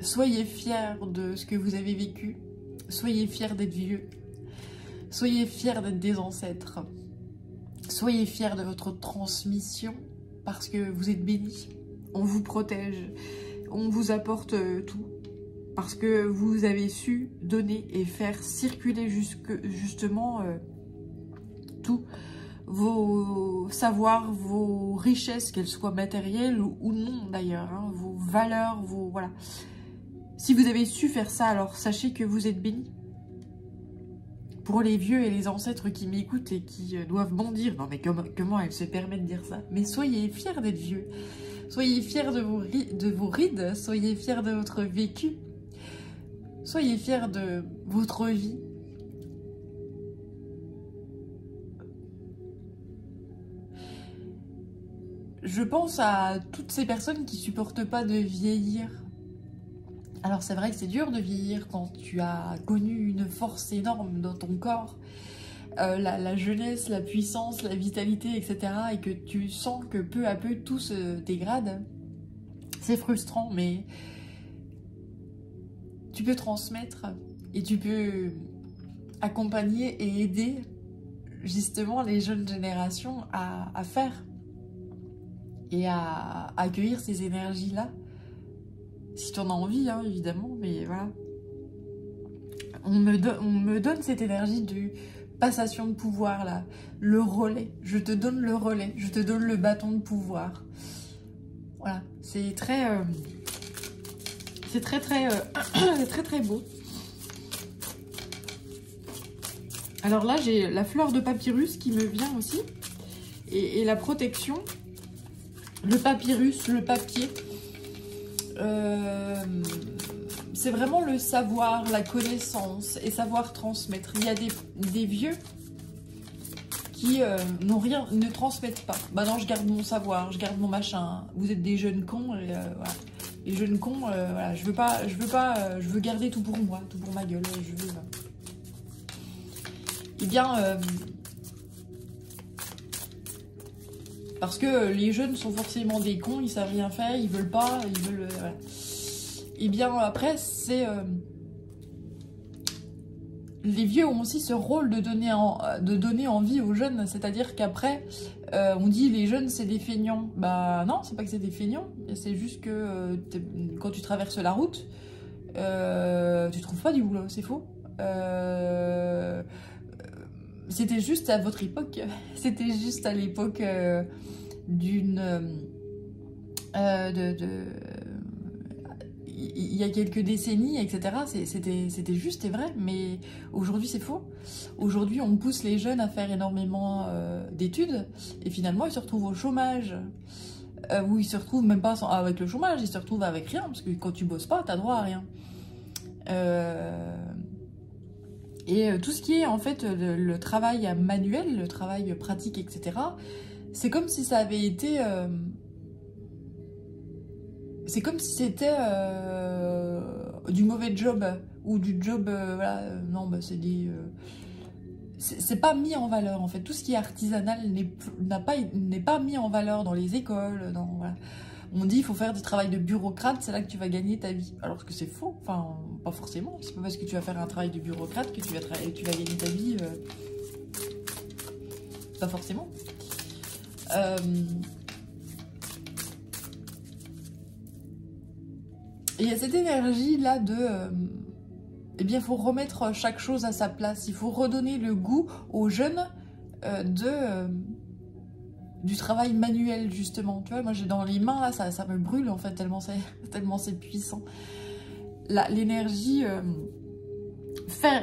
[SPEAKER 1] soyez fiers de ce que vous avez vécu, soyez fiers d'être vieux, soyez fiers d'être des ancêtres, soyez fiers de votre transmission parce que vous êtes bénis, on vous protège, on vous apporte tout parce que vous avez su donner et faire circuler justement tout. Vos savoirs, vos richesses, qu'elles soient matérielles ou non d'ailleurs, hein, vos valeurs, voilà. Si vous avez su faire ça, alors sachez que vous êtes bénis. Pour les vieux et les ancêtres qui m'écoutent et qui doivent bondir, non mais comment elle se permet de dire ça? Mais soyez fiers d'être vieux, soyez fiers de vos rides, soyez fiers de votre vécu, soyez fiers de votre vie. Je pense à toutes ces personnes qui supportent pas de vieillir. Alors c'est vrai que c'est dur de vieillir quand tu as connu une force énorme dans ton corps, la jeunesse, la puissance, la vitalité, etc. et que tu sens que peu à peu tout se dégrade. C'est frustrant, mais tu peux transmettre et tu peux accompagner et aider justement les jeunes générations à faire et à accueillir ces énergies-là. Si tu en as envie, hein, évidemment, mais voilà. On me donne cette énergie de passation de pouvoir, là. Le relais. Je te donne le relais. Je te donne le bâton de pouvoir. Voilà. C'est très... c'est très, très beau. Alors là, j'ai la fleur de papyrus qui me vient aussi. Et la protection. Le papyrus, le papier. C'est vraiment le savoir, la connaissance et savoir transmettre. Il y a des vieux qui ne transmettent pas. Bah non, je garde mon savoir, je garde mon machin. Vous êtes des jeunes cons, et, voilà. Les jeunes cons, voilà, je veux garder tout pour moi, tout pour ma gueule. Eh bien, parce que les jeunes sont forcément des cons, ils savent rien faire, ils veulent pas, ils veulent... voilà. Et bien après, c'est... les vieux ont aussi ce rôle de donner envie aux jeunes, c'est-à-dire qu'après, on dit les jeunes c'est des feignants. Bah non, c'est pas que c'est des feignants, c'est juste que quand tu traverses la route, tu trouves pas du boulot, c'est faux. C'était juste à votre époque, c'était juste à l'époque il y a quelques décennies, etc. C'était juste et vrai, mais aujourd'hui c'est faux. Aujourd'hui on pousse les jeunes à faire énormément d'études et finalement ils se retrouvent au chômage. Ou ils se retrouvent même pas avec le chômage, ils se retrouvent avec rien, parce que quand tu bosses pas, t'as droit à rien. Tout ce qui est en fait le travail manuel, le travail pratique, etc., c'est comme si ça avait été... c'est comme si c'était du mauvais job, ou du job... voilà, non, bah, c'est des... c'est pas mis en valeur, en fait. Tout ce qui est artisanal n'est pas mis en valeur dans les écoles, voilà. On dit il faut faire du travail de bureaucrate, c'est là que tu vas gagner ta vie. Alors que c'est faux, enfin, pas forcément. C'est pas parce que tu vas faire un travail de bureaucrate que tu vas gagner ta vie. Pas forcément. Il y a cette énergie-là de... eh bien, il faut remettre chaque chose à sa place. Il faut redonner le goût aux jeunes du travail manuel, justement. Tu vois, moi, j'ai dans les mains, là, ça me brûle, en fait, tellement c'est puissant. L'énergie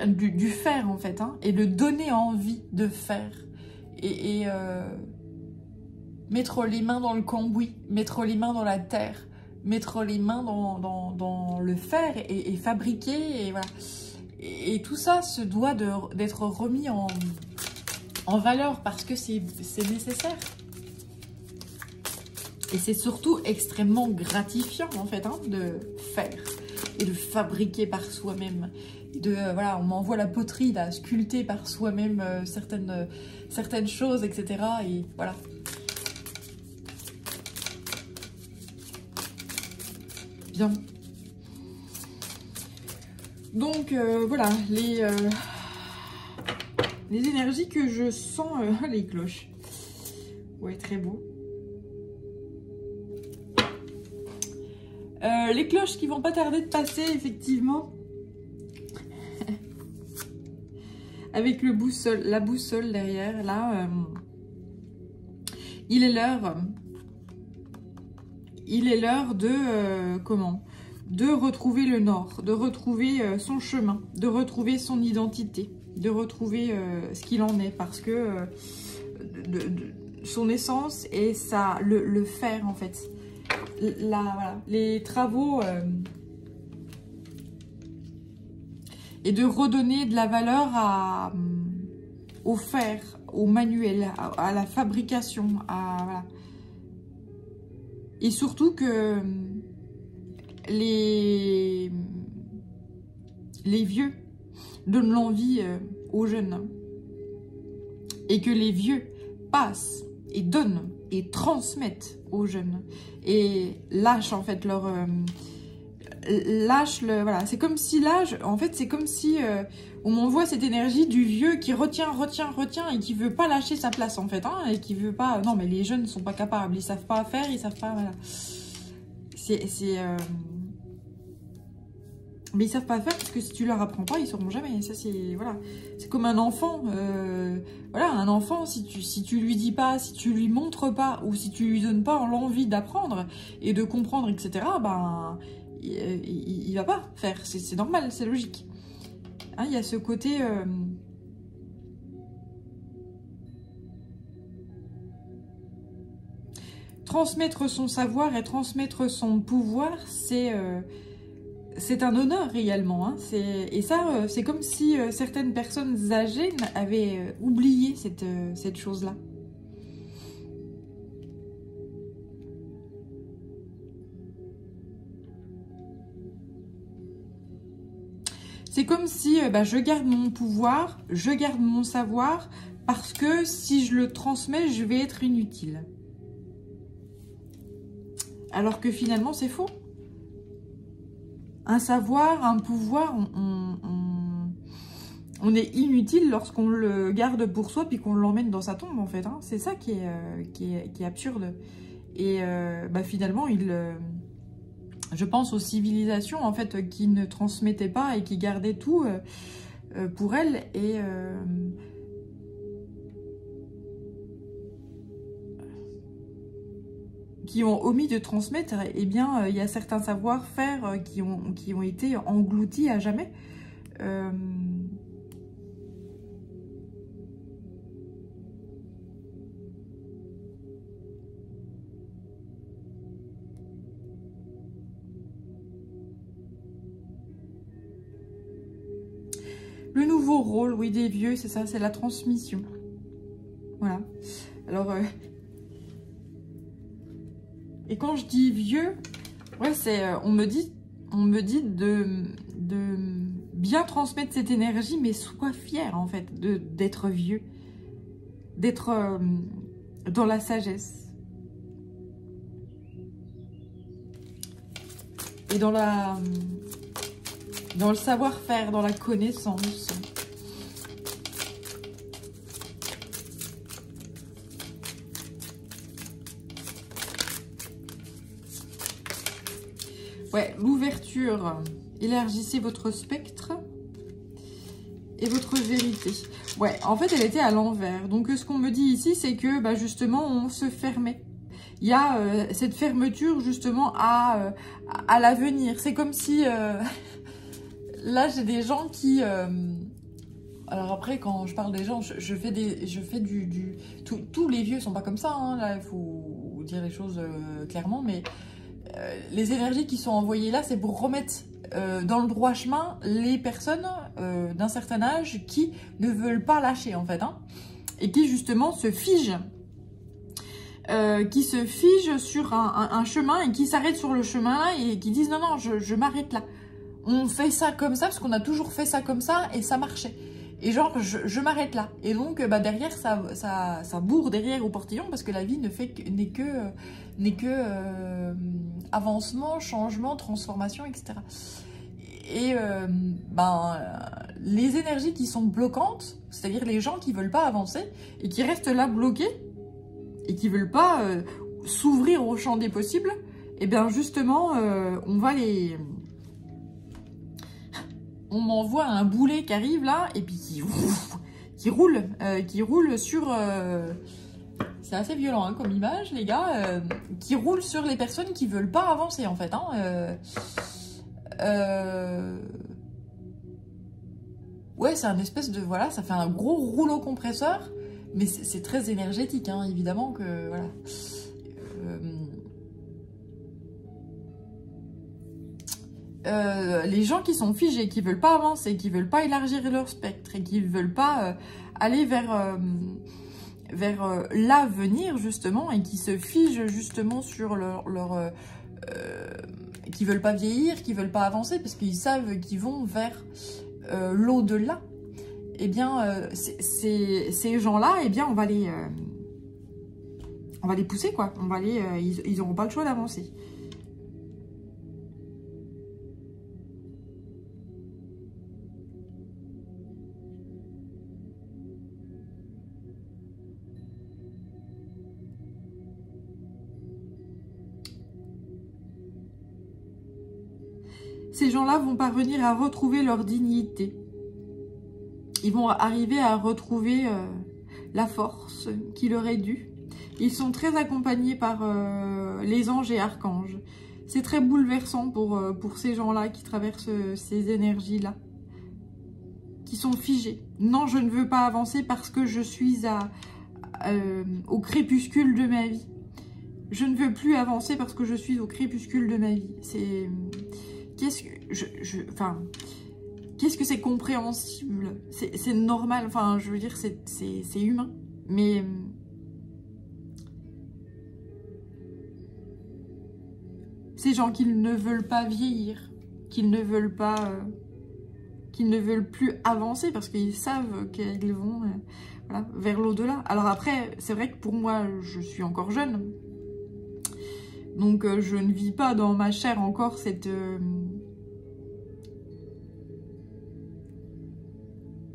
[SPEAKER 1] du faire, en fait, hein, et de donner envie de faire. Et mettre les mains dans le cambouis, mettre les mains dans la terre, mettre les mains dans le fer et fabriquer, et voilà. Et tout ça se doit d'être remis en valeur parce que c'est nécessaire. Et c'est surtout extrêmement gratifiant, en fait, hein, de faire et de fabriquer par soi-même. Voilà, on m'envoie la poterie, là, sculpter par soi-même certaines choses, etc. Et voilà. Bien. Donc, voilà, les énergies que je sens... les cloches. Ouais, très beau. Les cloches qui vont pas tarder de passer, effectivement. Avec la boussole derrière, là. Il est l'heure de... comment ? De retrouver le nord, de retrouver son chemin, de retrouver son identité, de retrouver ce qu'il en est. Parce que son essence et le faire, en fait. Voilà, les travaux et de redonner de la valeur au fer, au manuel, à la fabrication, voilà. Et surtout que les vieux donnent l'envie aux jeunes et que les vieux passent et donnent et transmettent aux jeunes et lâchent en fait voilà, c'est comme si l'âge, en fait c'est comme si on m'envoie cette énergie du vieux qui retient et qui veut pas lâcher sa place en fait, hein, et qui veut pas, non mais les jeunes sont pas capables, ils savent pas faire, ils savent pas, voilà, mais ils savent pas faire parce que si tu leur apprends pas, ils sauront jamais. Ça c'est voilà, c'est comme un enfant. Voilà, un enfant, si tu lui dis pas, si tu lui montres pas, ou si tu lui donnes pas l'envie d'apprendre et de comprendre, etc. Ben, il va pas faire. C'est normal, c'est logique. Hein, il y a ce côté. Transmettre son savoir et transmettre son pouvoir, c'est un honneur également, hein. Et ça, c'est comme si certaines personnes âgées avaient oublié cette chose-là. C'est comme si je garde mon pouvoir, je garde mon savoir, parce que si je le transmets, je vais être inutile. Alors que finalement, c'est faux. Un savoir, un pouvoir, on est inutile lorsqu'on le garde pour soi puis qu'on l'emmène dans sa tombe en fait. Hein. C'est ça qui est absurde. Et bah, finalement, je pense aux civilisations en fait qui ne transmettaient pas et qui gardaient tout pour elles et qui ont omis de transmettre. Eh bien, il y a certains savoir-faire qui ont été engloutis à jamais. Le nouveau rôle, oui, des vieux, c'est ça, c'est la transmission. Voilà. Alors, et quand je dis vieux, ouais, c'est, on me dit de bien transmettre cette énergie, mais sois fier, en fait, d'être vieux, d'être dans la sagesse. Et dans le savoir-faire, dans la connaissance. Ouais, l'ouverture. Élargissez votre spectre et votre vérité. Ouais, en fait, elle était à l'envers. Donc, ce qu'on me dit ici, c'est que, bah, justement, on se fermait. Il y a cette fermeture, justement, à l'avenir. C'est comme si... là, j'ai des gens qui... alors après, quand je parle des gens, je fais du... Tous les vieux sont pas comme ça, hein, là, il faut dire les choses clairement, mais les énergies qui sont envoyées là, c'est pour remettre dans le droit chemin les personnes d'un certain âge qui ne veulent pas lâcher, en fait, hein, et qui, justement, se figent. Qui se figent sur un chemin et qui s'arrêtent sur le chemin et qui disent « Non, non, je m'arrête là. On fait ça comme ça parce qu'on a toujours fait ça comme ça et ça marchait. Et genre, je m'arrête là. » Et donc, bah, derrière, ça bourre derrière au portillon parce que la vie n'est que avancement, changement, transformation, etc. Et les énergies qui sont bloquantes, c'est-à-dire les gens qui ne veulent pas avancer et qui restent là bloqués, et qui ne veulent pas s'ouvrir au champ des possibles, et bien justement, on envoie un boulet qui arrive là, et puis qui roule sur... c'est assez violent hein, comme image, les gars, qui roule sur les personnes qui ne veulent pas avancer, en fait. Hein, ouais, c'est un espèce de... Voilà, ça fait un gros rouleau compresseur. Mais c'est très énergétique, hein, évidemment que, voilà. Les gens qui sont figés, qui veulent pas avancer, qui veulent pas élargir leur spectre et qui veulent pas aller vers l'avenir, justement, et qui se figent, justement, sur qui veulent pas vieillir, qui veulent pas avancer, parce qu'ils savent qu'ils vont vers l'au-delà. Eh bien, ces gens-là, eh bien, on va les pousser, quoi. Ils n'auront pas le choix d'avancer. Ces gens-là vont parvenir à retrouver leur dignité. Ils vont arriver à retrouver la force qui leur est due. Ils sont très accompagnés par les anges et archanges. C'est très bouleversant pour ces gens-là qui traversent ces énergies-là, qui sont figés. Non, je ne veux pas avancer parce que je suis au crépuscule de ma vie. Je ne veux plus avancer parce que je suis au crépuscule de ma vie. C'est... Qu'est-ce que c'est compréhensible, c'est normal, enfin, je veux dire, c'est humain. Mais ces gens qui ne veulent pas vieillir, qui ne veulent plus avancer parce qu'ils savent qu'ils vont voilà, vers l'au-delà. Alors après, c'est vrai que pour moi, je suis encore jeune. Donc, je ne vis pas dans ma chair encore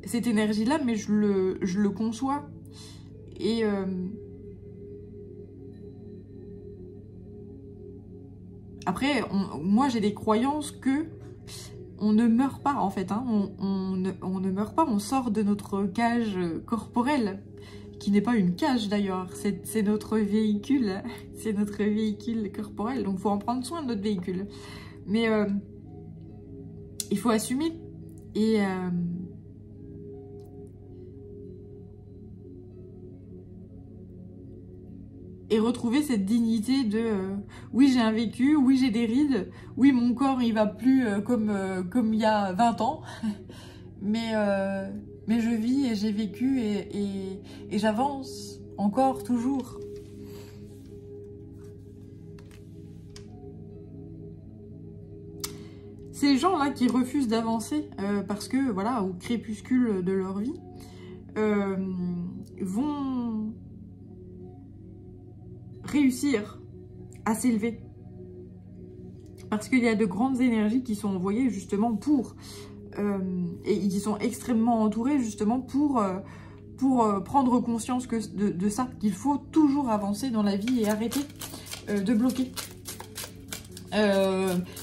[SPEAKER 1] cette énergie-là, mais je le conçois. Et après, moi j'ai des croyances que on ne meurt pas en fait, hein. On ne meurt pas, on sort de notre cage corporelle, qui n'est pas une cage d'ailleurs, c'est notre véhicule, c'est notre véhicule corporel, donc il faut en prendre soin de notre véhicule. Mais il faut assumer et retrouver cette dignité de oui j'ai un vécu, oui j'ai des rides, oui mon corps il va plus comme il y a 20 ans, mais je vis et j'ai vécu et j'avance encore toujours. Ces gens-là qui refusent d'avancer parce que voilà, au crépuscule de leur vie, vont réussir à s'élever. Parce qu'il y a de grandes énergies qui sont envoyées justement pour... et qui sont extrêmement entourées justement pour prendre conscience de ça, qu'il faut toujours avancer dans la vie et arrêter de bloquer.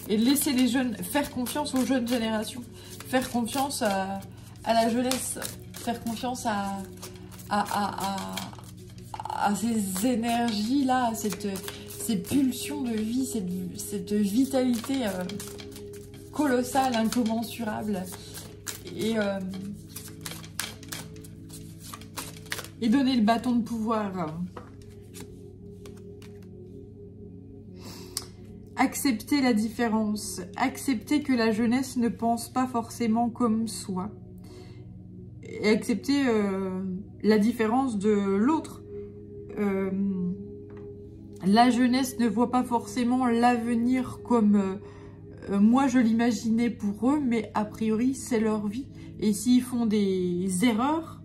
[SPEAKER 1] Et laisser les jeunes, faire confiance aux jeunes générations, faire confiance à la jeunesse, faire confiance à ces énergies-là, ces pulsions de vie, cette vitalité colossale, incommensurable. Et donner le bâton de pouvoir. Accepter la différence, accepter que la jeunesse ne pense pas forcément comme soi. Et accepter la différence de l'autre. La jeunesse ne voit pas forcément l'avenir comme moi je l'imaginais pour eux, mais a priori c'est leur vie. Et s'ils font des erreurs,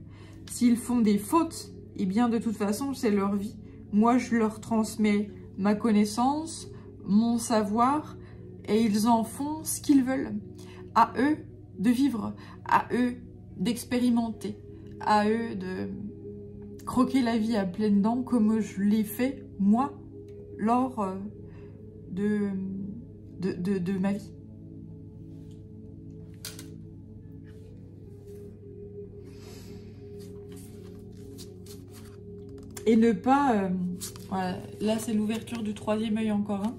[SPEAKER 1] s'ils font des fautes, eh bien de toute façon c'est leur vie. Moi je leur transmets ma connaissance, mon savoir, et ils en font ce qu'ils veulent. À eux de vivre, à eux d'expérimenter, à eux de croquer la vie à pleines dents comme je l'ai fait, moi, lors de ma vie. Et ne pas... voilà, là, c'est l'ouverture du troisième œil encore. Hein.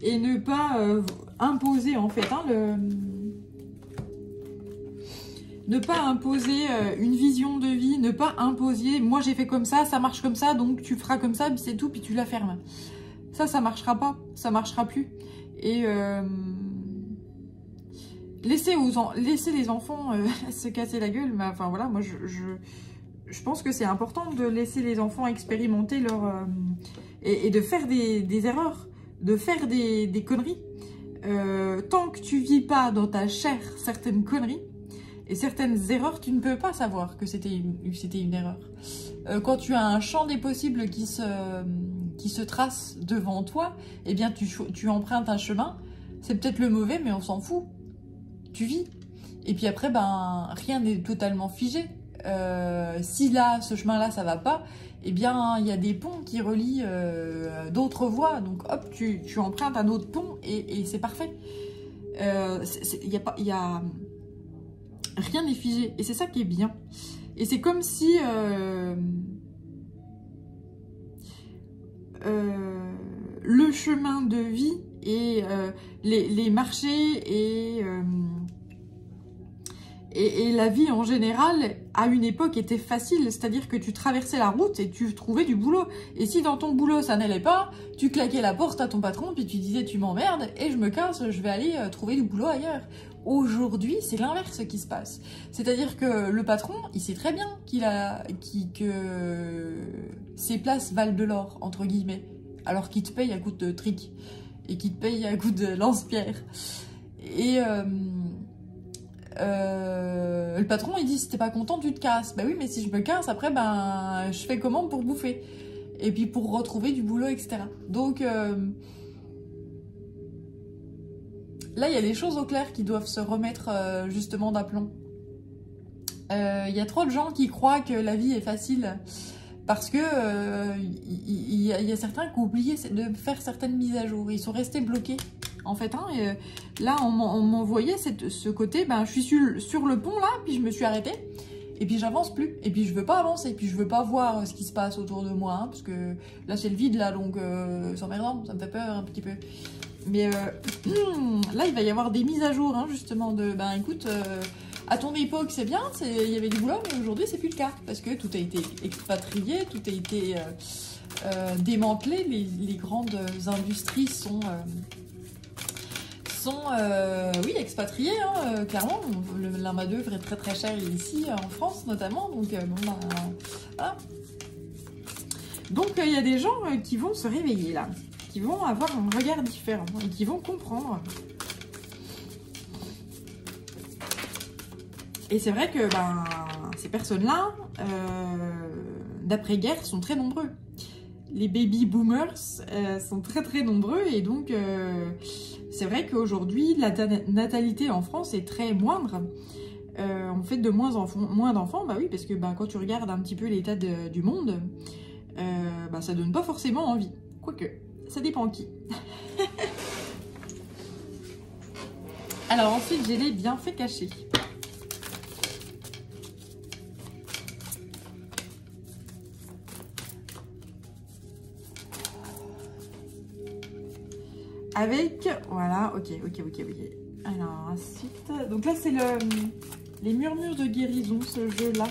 [SPEAKER 1] Et ne pas imposer, en fait, hein, ne pas imposer une vision de vie, ne pas imposer, moi j'ai fait comme ça marche comme ça, donc tu feras comme ça, puis c'est tout, puis tu la fermes. Ça marchera pas, ça marchera plus. Et laisser les enfants se casser la gueule, mais enfin voilà, moi je pense que c'est important de laisser les enfants expérimenter leur... et de faire des erreurs, de faire des conneries. Tant que tu vis pas dans ta chair certaines conneries, et certaines erreurs, tu ne peux pas savoir que c'était une erreur. Quand tu as un champ des possibles qui se trace devant toi, eh bien tu empruntes un chemin. C'est peut-être le mauvais, mais on s'en fout. Tu vis. Et puis après, ben rien n'est totalement figé. Si là, ce chemin-là, ça va pas, eh bien il y a des ponts qui relient d'autres voies. Donc hop, tu empruntes un autre pont et c'est parfait. Rien n'est figé. Et c'est ça qui est bien. Et c'est comme si... le chemin de vie et les marchés et la vie en général, à une époque, était facile. C'est-à-dire que tu traversais la route et tu trouvais du boulot. Et si dans ton boulot, ça n'allait pas, tu claquais la porte à ton patron, puis tu disais « tu m'emmerdes et je me casse, je vais aller trouver du boulot ailleurs ». Aujourd'hui, c'est l'inverse qui se passe. C'est-à-dire que le patron, il sait très bien que ses places valent de l'or, entre guillemets, alors qu'il te paye à coup de trick et qu'il te paye à coup de lance-pierre. Et le patron, il dit, si t'es pas content, tu te casses. Bah oui, mais si je me casse, après, ben, je fais comment pour bouffer? Et puis pour retrouver du boulot, etc. Donc, Là, il y a des choses au clair qui doivent se remettre justement d'aplomb. Il y a trop de gens qui croient que la vie est facile parce que il y a certains qui ont oublié de faire certaines mises à jour. Ils sont restés bloqués. En fait, hein, là, on m'envoyait ce côté, ben, je suis sur le pont là, puis je me suis arrêtée, et puis j'avance plus, et puis je veux pas avancer, puis je veux pas voir ce qui se passe autour de moi, hein, parce que là c'est le vide là, donc c'est emmerdant, ça me fait peur un petit peu. Mais là, il va y avoir des mises à jour, hein, justement, de, ben écoute, à ton époque c'est bien, il y avait du boulot, mais aujourd'hui c'est plus le cas, parce que tout a été expatrié, tout a été démantelé, les grandes industries sont oui, expatriés, hein, clairement. La main-d'œuvre est très très chère ici, en France notamment. Donc, bon, bah, voilà. Donc, il y a des gens qui vont se réveiller là, qui vont avoir un regard différent et qui vont comprendre. Et c'est vrai que ben, ces personnes-là, d'après-guerre, sont très nombreux. Les baby boomers sont très très nombreux et donc c'est vrai qu'aujourd'hui la natalité en France est très moindre. On fait de moins d'enfants, bah oui, parce que bah, quand tu regardes un petit peu l'état du monde, bah, ça donne pas forcément envie. Quoique, ça dépend qui. Alors ensuite, j'ai les bienfaits cachés. Avec, voilà, ok. Alors, ensuite, donc là, c'est les murmures de guérison, ce jeu-là.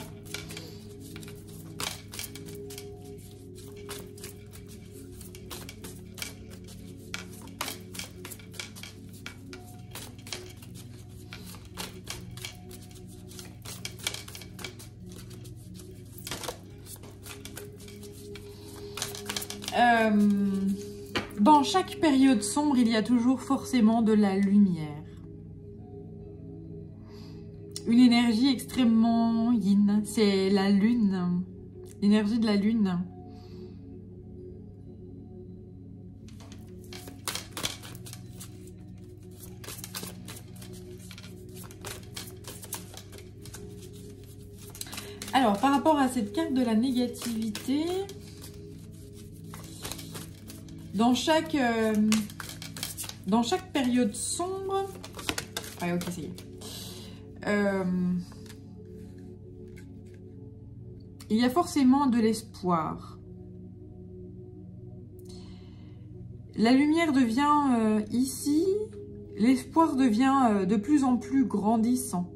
[SPEAKER 1] Dans chaque période sombre, il y a toujours forcément de la lumière. Une énergie extrêmement yin, c'est la lune, l'énergie de la lune. Alors, par rapport à cette carte de la négativité... Dans chaque période sombre... Ouais, ok, ça y est. Il y a forcément de l'espoir. La lumière devient ici, l'espoir devient de plus en plus grandissant.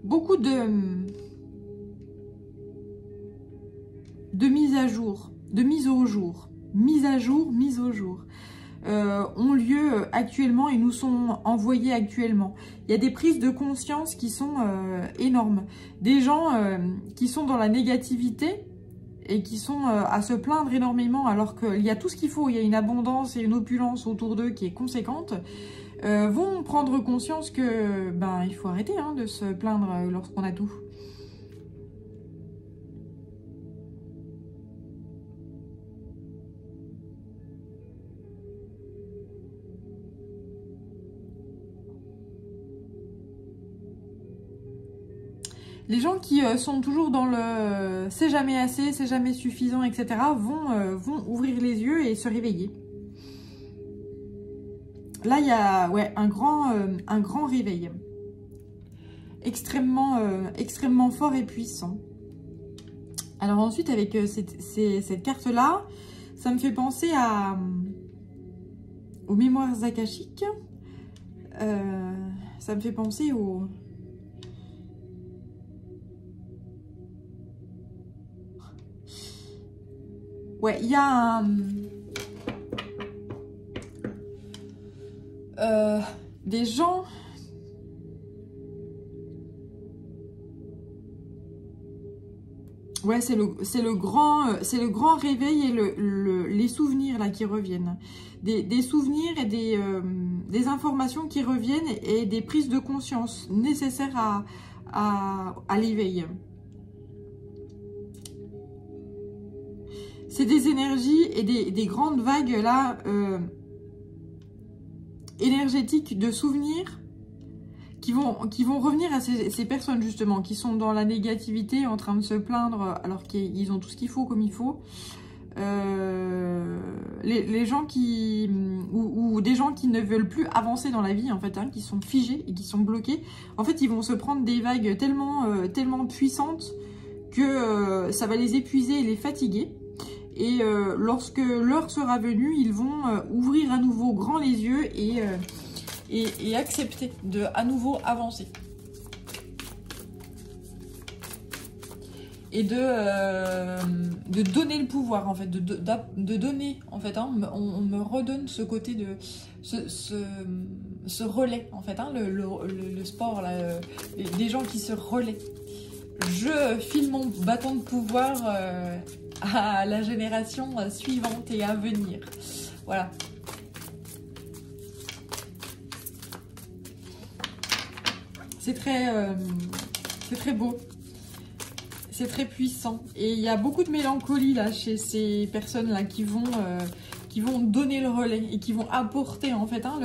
[SPEAKER 1] Beaucoup de mises à jour, de mise au jour, mise au jour ont lieu actuellement et nous sont envoyés actuellement. Il y a des prises de conscience qui sont énormes. Des gens qui sont dans la négativité et qui sont à se plaindre énormément alors qu'il y a tout ce qu'il faut, il y a une abondance et une opulence autour d'eux qui est conséquente, vont prendre conscience que ben, il faut arrêter hein, de se plaindre lorsqu'on a tout. Les gens qui sont toujours dans le c'est jamais assez, c'est jamais suffisant, etc. vont ouvrir les yeux et se réveiller. Là, il y a ouais, un grand réveil. Extrêmement fort et puissant. Alors ensuite, avec cette carte-là, ça me fait penser aux mémoires akashiques. Ça me fait penser au... Ouais, il y a des gens Ouais, c'est le grand réveil et les souvenirs là qui reviennent. Des souvenirs et des informations qui reviennent et des prises de conscience nécessaires à l'éveil. C'est des énergies et des grandes vagues là énergétiques de souvenirs qui vont revenir à ces personnes justement, qui sont dans la négativité, en train de se plaindre alors qu'ils ont tout ce qu'il faut comme il faut. Les gens ou des gens qui ne veulent plus avancer dans la vie en fait, hein, qui sont figés et qui sont bloqués. En fait, ils vont se prendre des vagues tellement puissantes que ça va les épuiser et les fatiguer. Et lorsque l'heure sera venue, ils vont ouvrir à nouveau grand les yeux et accepter de à nouveau avancer. Et de donner le pouvoir, en fait, de donner, en fait, hein, on me redonne ce côté de ce relais, en fait, hein, le sport, là, des gens qui se relaient. Je file mon bâton de pouvoir à la génération suivante et à venir. Voilà. C'est très beau. C'est très puissant. Et il y a beaucoup de mélancolie là chez ces personnes-là qui vont donner le relais et qui vont apporter en fait hein,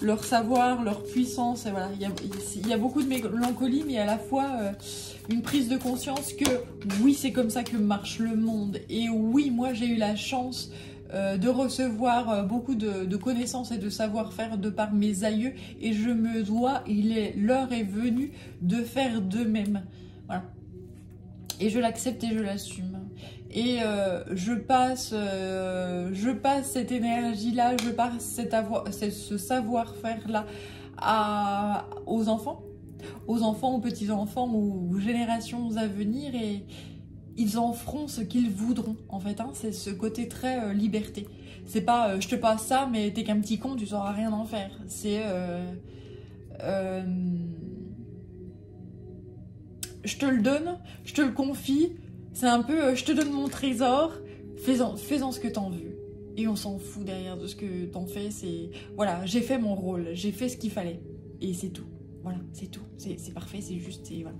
[SPEAKER 1] leur savoir, leur puissance. Et voilà. Il y a beaucoup de mélancolie, mais à la fois une prise de conscience que oui, c'est comme ça que marche le monde. Et oui, moi j'ai eu la chance de recevoir beaucoup de connaissances et de savoir-faire de par mes aïeux. Et je me dois, l'heure est venue de faire de même. Voilà. Et je l'accepte et je l'assume. Et je passe cette énergie-là, je passe ce savoir-faire-là aux enfants, aux petits-enfants, aux générations à venir. Et ils en feront ce qu'ils voudront, en fait. Hein, c'est ce côté très liberté. C'est pas je te passe ça, mais t'es qu'un petit con, tu sauras rien en faire. C'est je te le donne, je te le confie, c'est un peu je te donne mon trésor, fais-en ce que t'en veux. Et on s'en fout derrière de ce que t'en fais, c'est voilà, j'ai fait mon rôle, j'ai fait ce qu'il fallait. Et c'est tout. Voilà, c'est tout. C'est parfait, c'est juste, et voilà.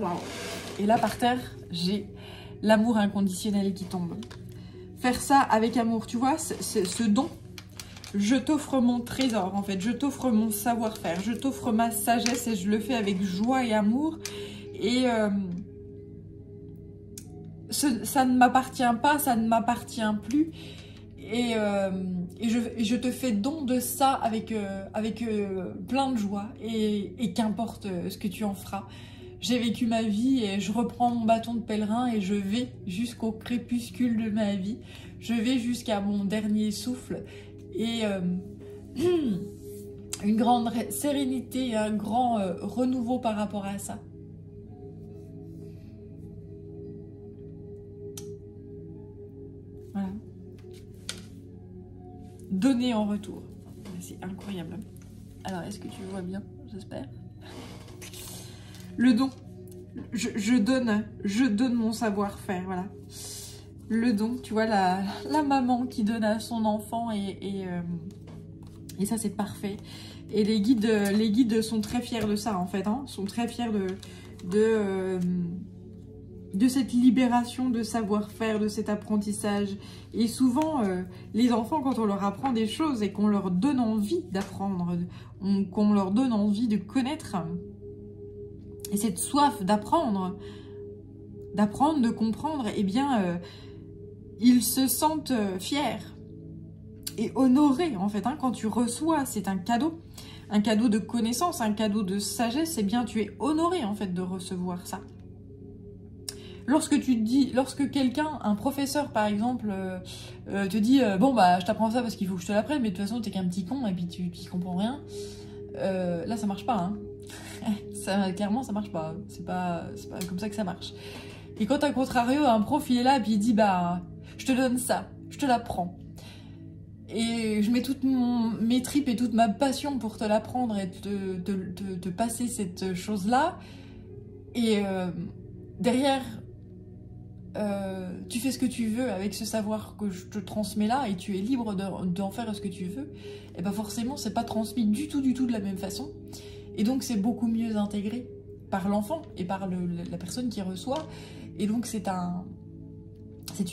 [SPEAKER 1] Wow. Et là par terre, j'ai l'amour inconditionnel qui tombe. Faire ça avec amour, tu vois, ce don. Je t'offre mon trésor, en fait. Je t'offre mon savoir-faire. Je t'offre ma sagesse et je le fais avec joie et amour. Et ça ne m'appartient pas, ça ne m'appartient plus. Et je te fais don de ça avec plein de joie. Et qu'importe ce que tu en feras. J'ai vécu ma vie et je reprends mon bâton de pèlerin et je vais jusqu'au crépuscule de ma vie. Je vais jusqu'à mon dernier souffle. Et une grande sérénité, un grand renouveau par rapport à ça. Voilà. Donner en retour. C'est incroyable. Alors, est-ce que tu vois bien? J'espère. Le don. Je donne mon savoir-faire, voilà. Le don, tu vois, la maman qui donne à son enfant et ça c'est parfait. Et les guides sont très fiers de ça en fait, hein, sont très fiers de cette libération de savoir-faire, de cet apprentissage. Et souvent, les enfants, quand on leur apprend des choses et qu'on leur donne envie d'apprendre, qu'on leur donne envie de connaître, et cette soif d'apprendre, de comprendre, eh bien... ils se sentent fiers et honorés, en fait. Hein, quand tu reçois, c'est un cadeau de connaissance, un cadeau de sagesse. Eh bien, tu es honoré, en fait, de recevoir ça. Lorsque quelqu'un, un professeur, par exemple, te dit « Bon, bah, je t'apprends ça parce qu'il faut que je te l'apprenne, mais de toute façon, t'es qu'un petit con et puis tu comprends rien. » Là, ça marche pas, hein. Clairement, ça marche pas. C'est pas comme ça que ça marche. Et quand, à contrario, un prof, il est là et puis il dit « Bah... je te donne ça, je te l'apprends. » Et je mets toutes mes tripes et toute ma passion pour te l'apprendre et te passer cette chose-là. Et derrière, tu fais ce que tu veux avec ce savoir que je te transmets là et tu es libre d'en faire ce que tu veux. Et bien forcément, c'est pas transmis du tout de la même façon. Et donc, c'est beaucoup mieux intégré par l'enfant et par la personne qui reçoit. Et donc, c'est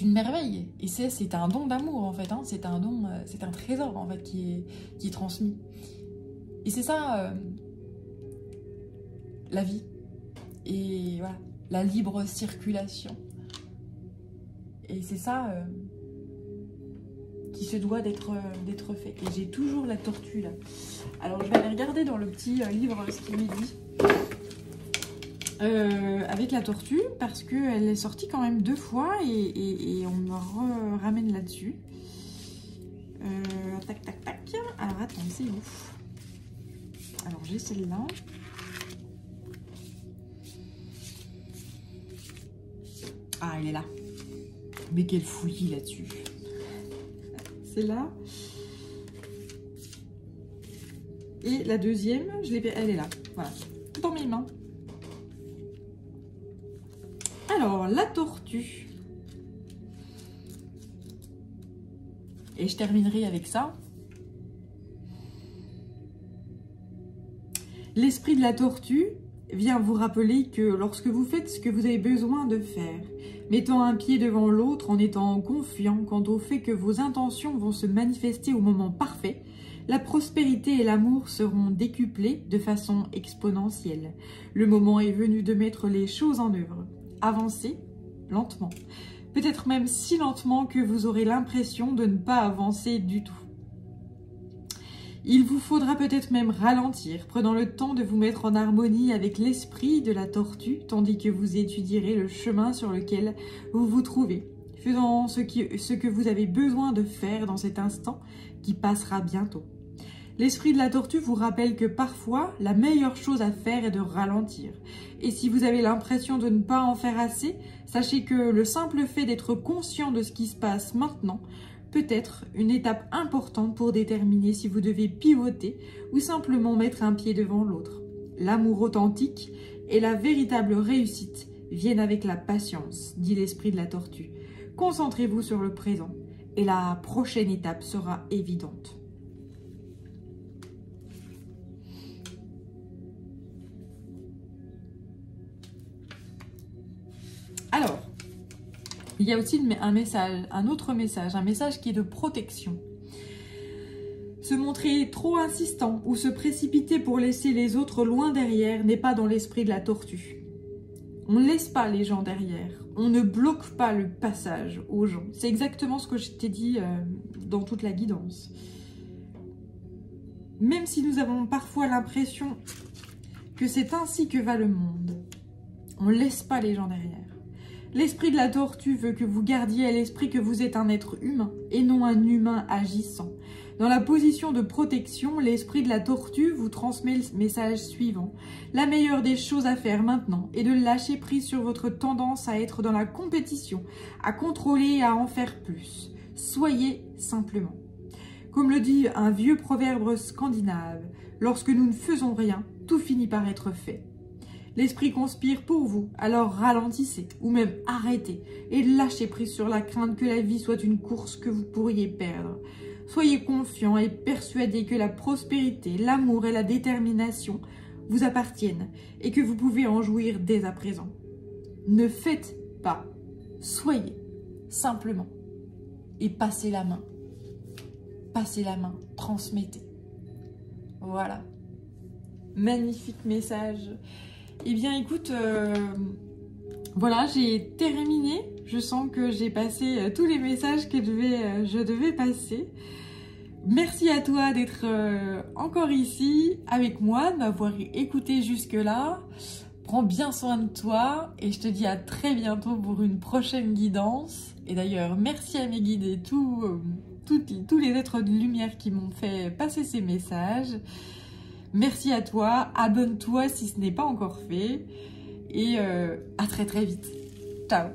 [SPEAKER 1] une merveille. Et c'est un don d'amour, en fait. Hein. C'est un don, c'est un trésor, en fait, qui est transmis. Et c'est ça, la vie. Et voilà, la libre circulation. Et c'est ça qui se doit d'être fait. Et j'ai toujours la tortue, là. Alors, je vais aller regarder dans le petit livre ce qu'il me dit. Avec la tortue, parce qu'elle est sortie quand même 2 fois et on me ramène là-dessus. Tac, tac, tac. Alors, attends, c'est où? Alors, j'ai celle-là. Ah, elle est là. Mais quelle fouillis là-dessus. C'est là. Et la deuxième, elle est là. Voilà. Tout dans mes mains. Alors, la tortue. Et je terminerai avec ça. L'esprit de la tortue vient vous rappeler que lorsque vous faites ce que vous avez besoin de faire, mettant un pied devant l'autre en étant confiant quant au fait que vos intentions vont se manifester au moment parfait, la prospérité et l'amour seront décuplés de façon exponentielle. Le moment est venu de mettre les choses en œuvre. Avancez lentement, peut-être même si lentement que vous aurez l'impression de ne pas avancer du tout. Il vous faudra peut-être même ralentir, prenant le temps de vous mettre en harmonie avec l'esprit de la tortue, tandis que vous étudierez le chemin sur lequel vous vous trouvez, faisant ce que vous avez besoin de faire dans cet instant qui passera bientôt. L'esprit de la tortue vous rappelle que parfois, la meilleure chose à faire est de ralentir. Et si vous avez l'impression de ne pas en faire assez, sachez que le simple fait d'être conscient de ce qui se passe maintenant peut être une étape importante pour déterminer si vous devez pivoter ou simplement mettre un pied devant l'autre. L'amour authentique et la véritable réussite viennent avec la patience, dit l'esprit de la tortue. Concentrez-vous sur le présent et la prochaine étape sera évidente. Alors, il y a aussi un autre message, un message qui est de protection. Se montrer trop insistant ou se précipiter pour laisser les autres loin derrière n'est pas dans l'esprit de la tortue. On ne laisse pas les gens derrière, on ne bloque pas le passage aux gens. C'est exactement ce que je t'ai dit dans toute la guidance. Même si nous avons parfois l'impression que c'est ainsi que va le monde, on ne laisse pas les gens derrière. L'esprit de la tortue veut que vous gardiez à l'esprit que vous êtes un être humain et non un humain agissant. Dans la position de protection, l'esprit de la tortue vous transmet le message suivant. La meilleure des choses à faire maintenant est de lâcher prise sur votre tendance à être dans la compétition, à contrôler et à en faire plus. Soyez simplement. Comme le dit un vieux proverbe scandinave, lorsque nous ne faisons rien, tout finit par être fait. L'esprit conspire pour vous, alors ralentissez ou même arrêtez et lâchez prise sur la crainte que la vie soit une course que vous pourriez perdre. Soyez confiants et persuadés que la prospérité, l'amour et la détermination vous appartiennent et que vous pouvez en jouir dès à présent. Ne faites pas, soyez simplement et passez la main. Passez la main, transmettez. Voilà. Magnifique message. Eh bien, écoute, voilà, j'ai terminé. Je sens que j'ai passé tous les messages que je devais passer. Merci à toi d'être encore ici avec moi, de m'avoir écouté jusque-là. Prends bien soin de toi et je te dis à très bientôt pour une prochaine guidance. Et d'ailleurs, merci à mes guides et tous les êtres de lumière qui m'ont fait passer ces messages. Merci à toi, abonne-toi si ce n'est pas encore fait et à très très vite. Ciao.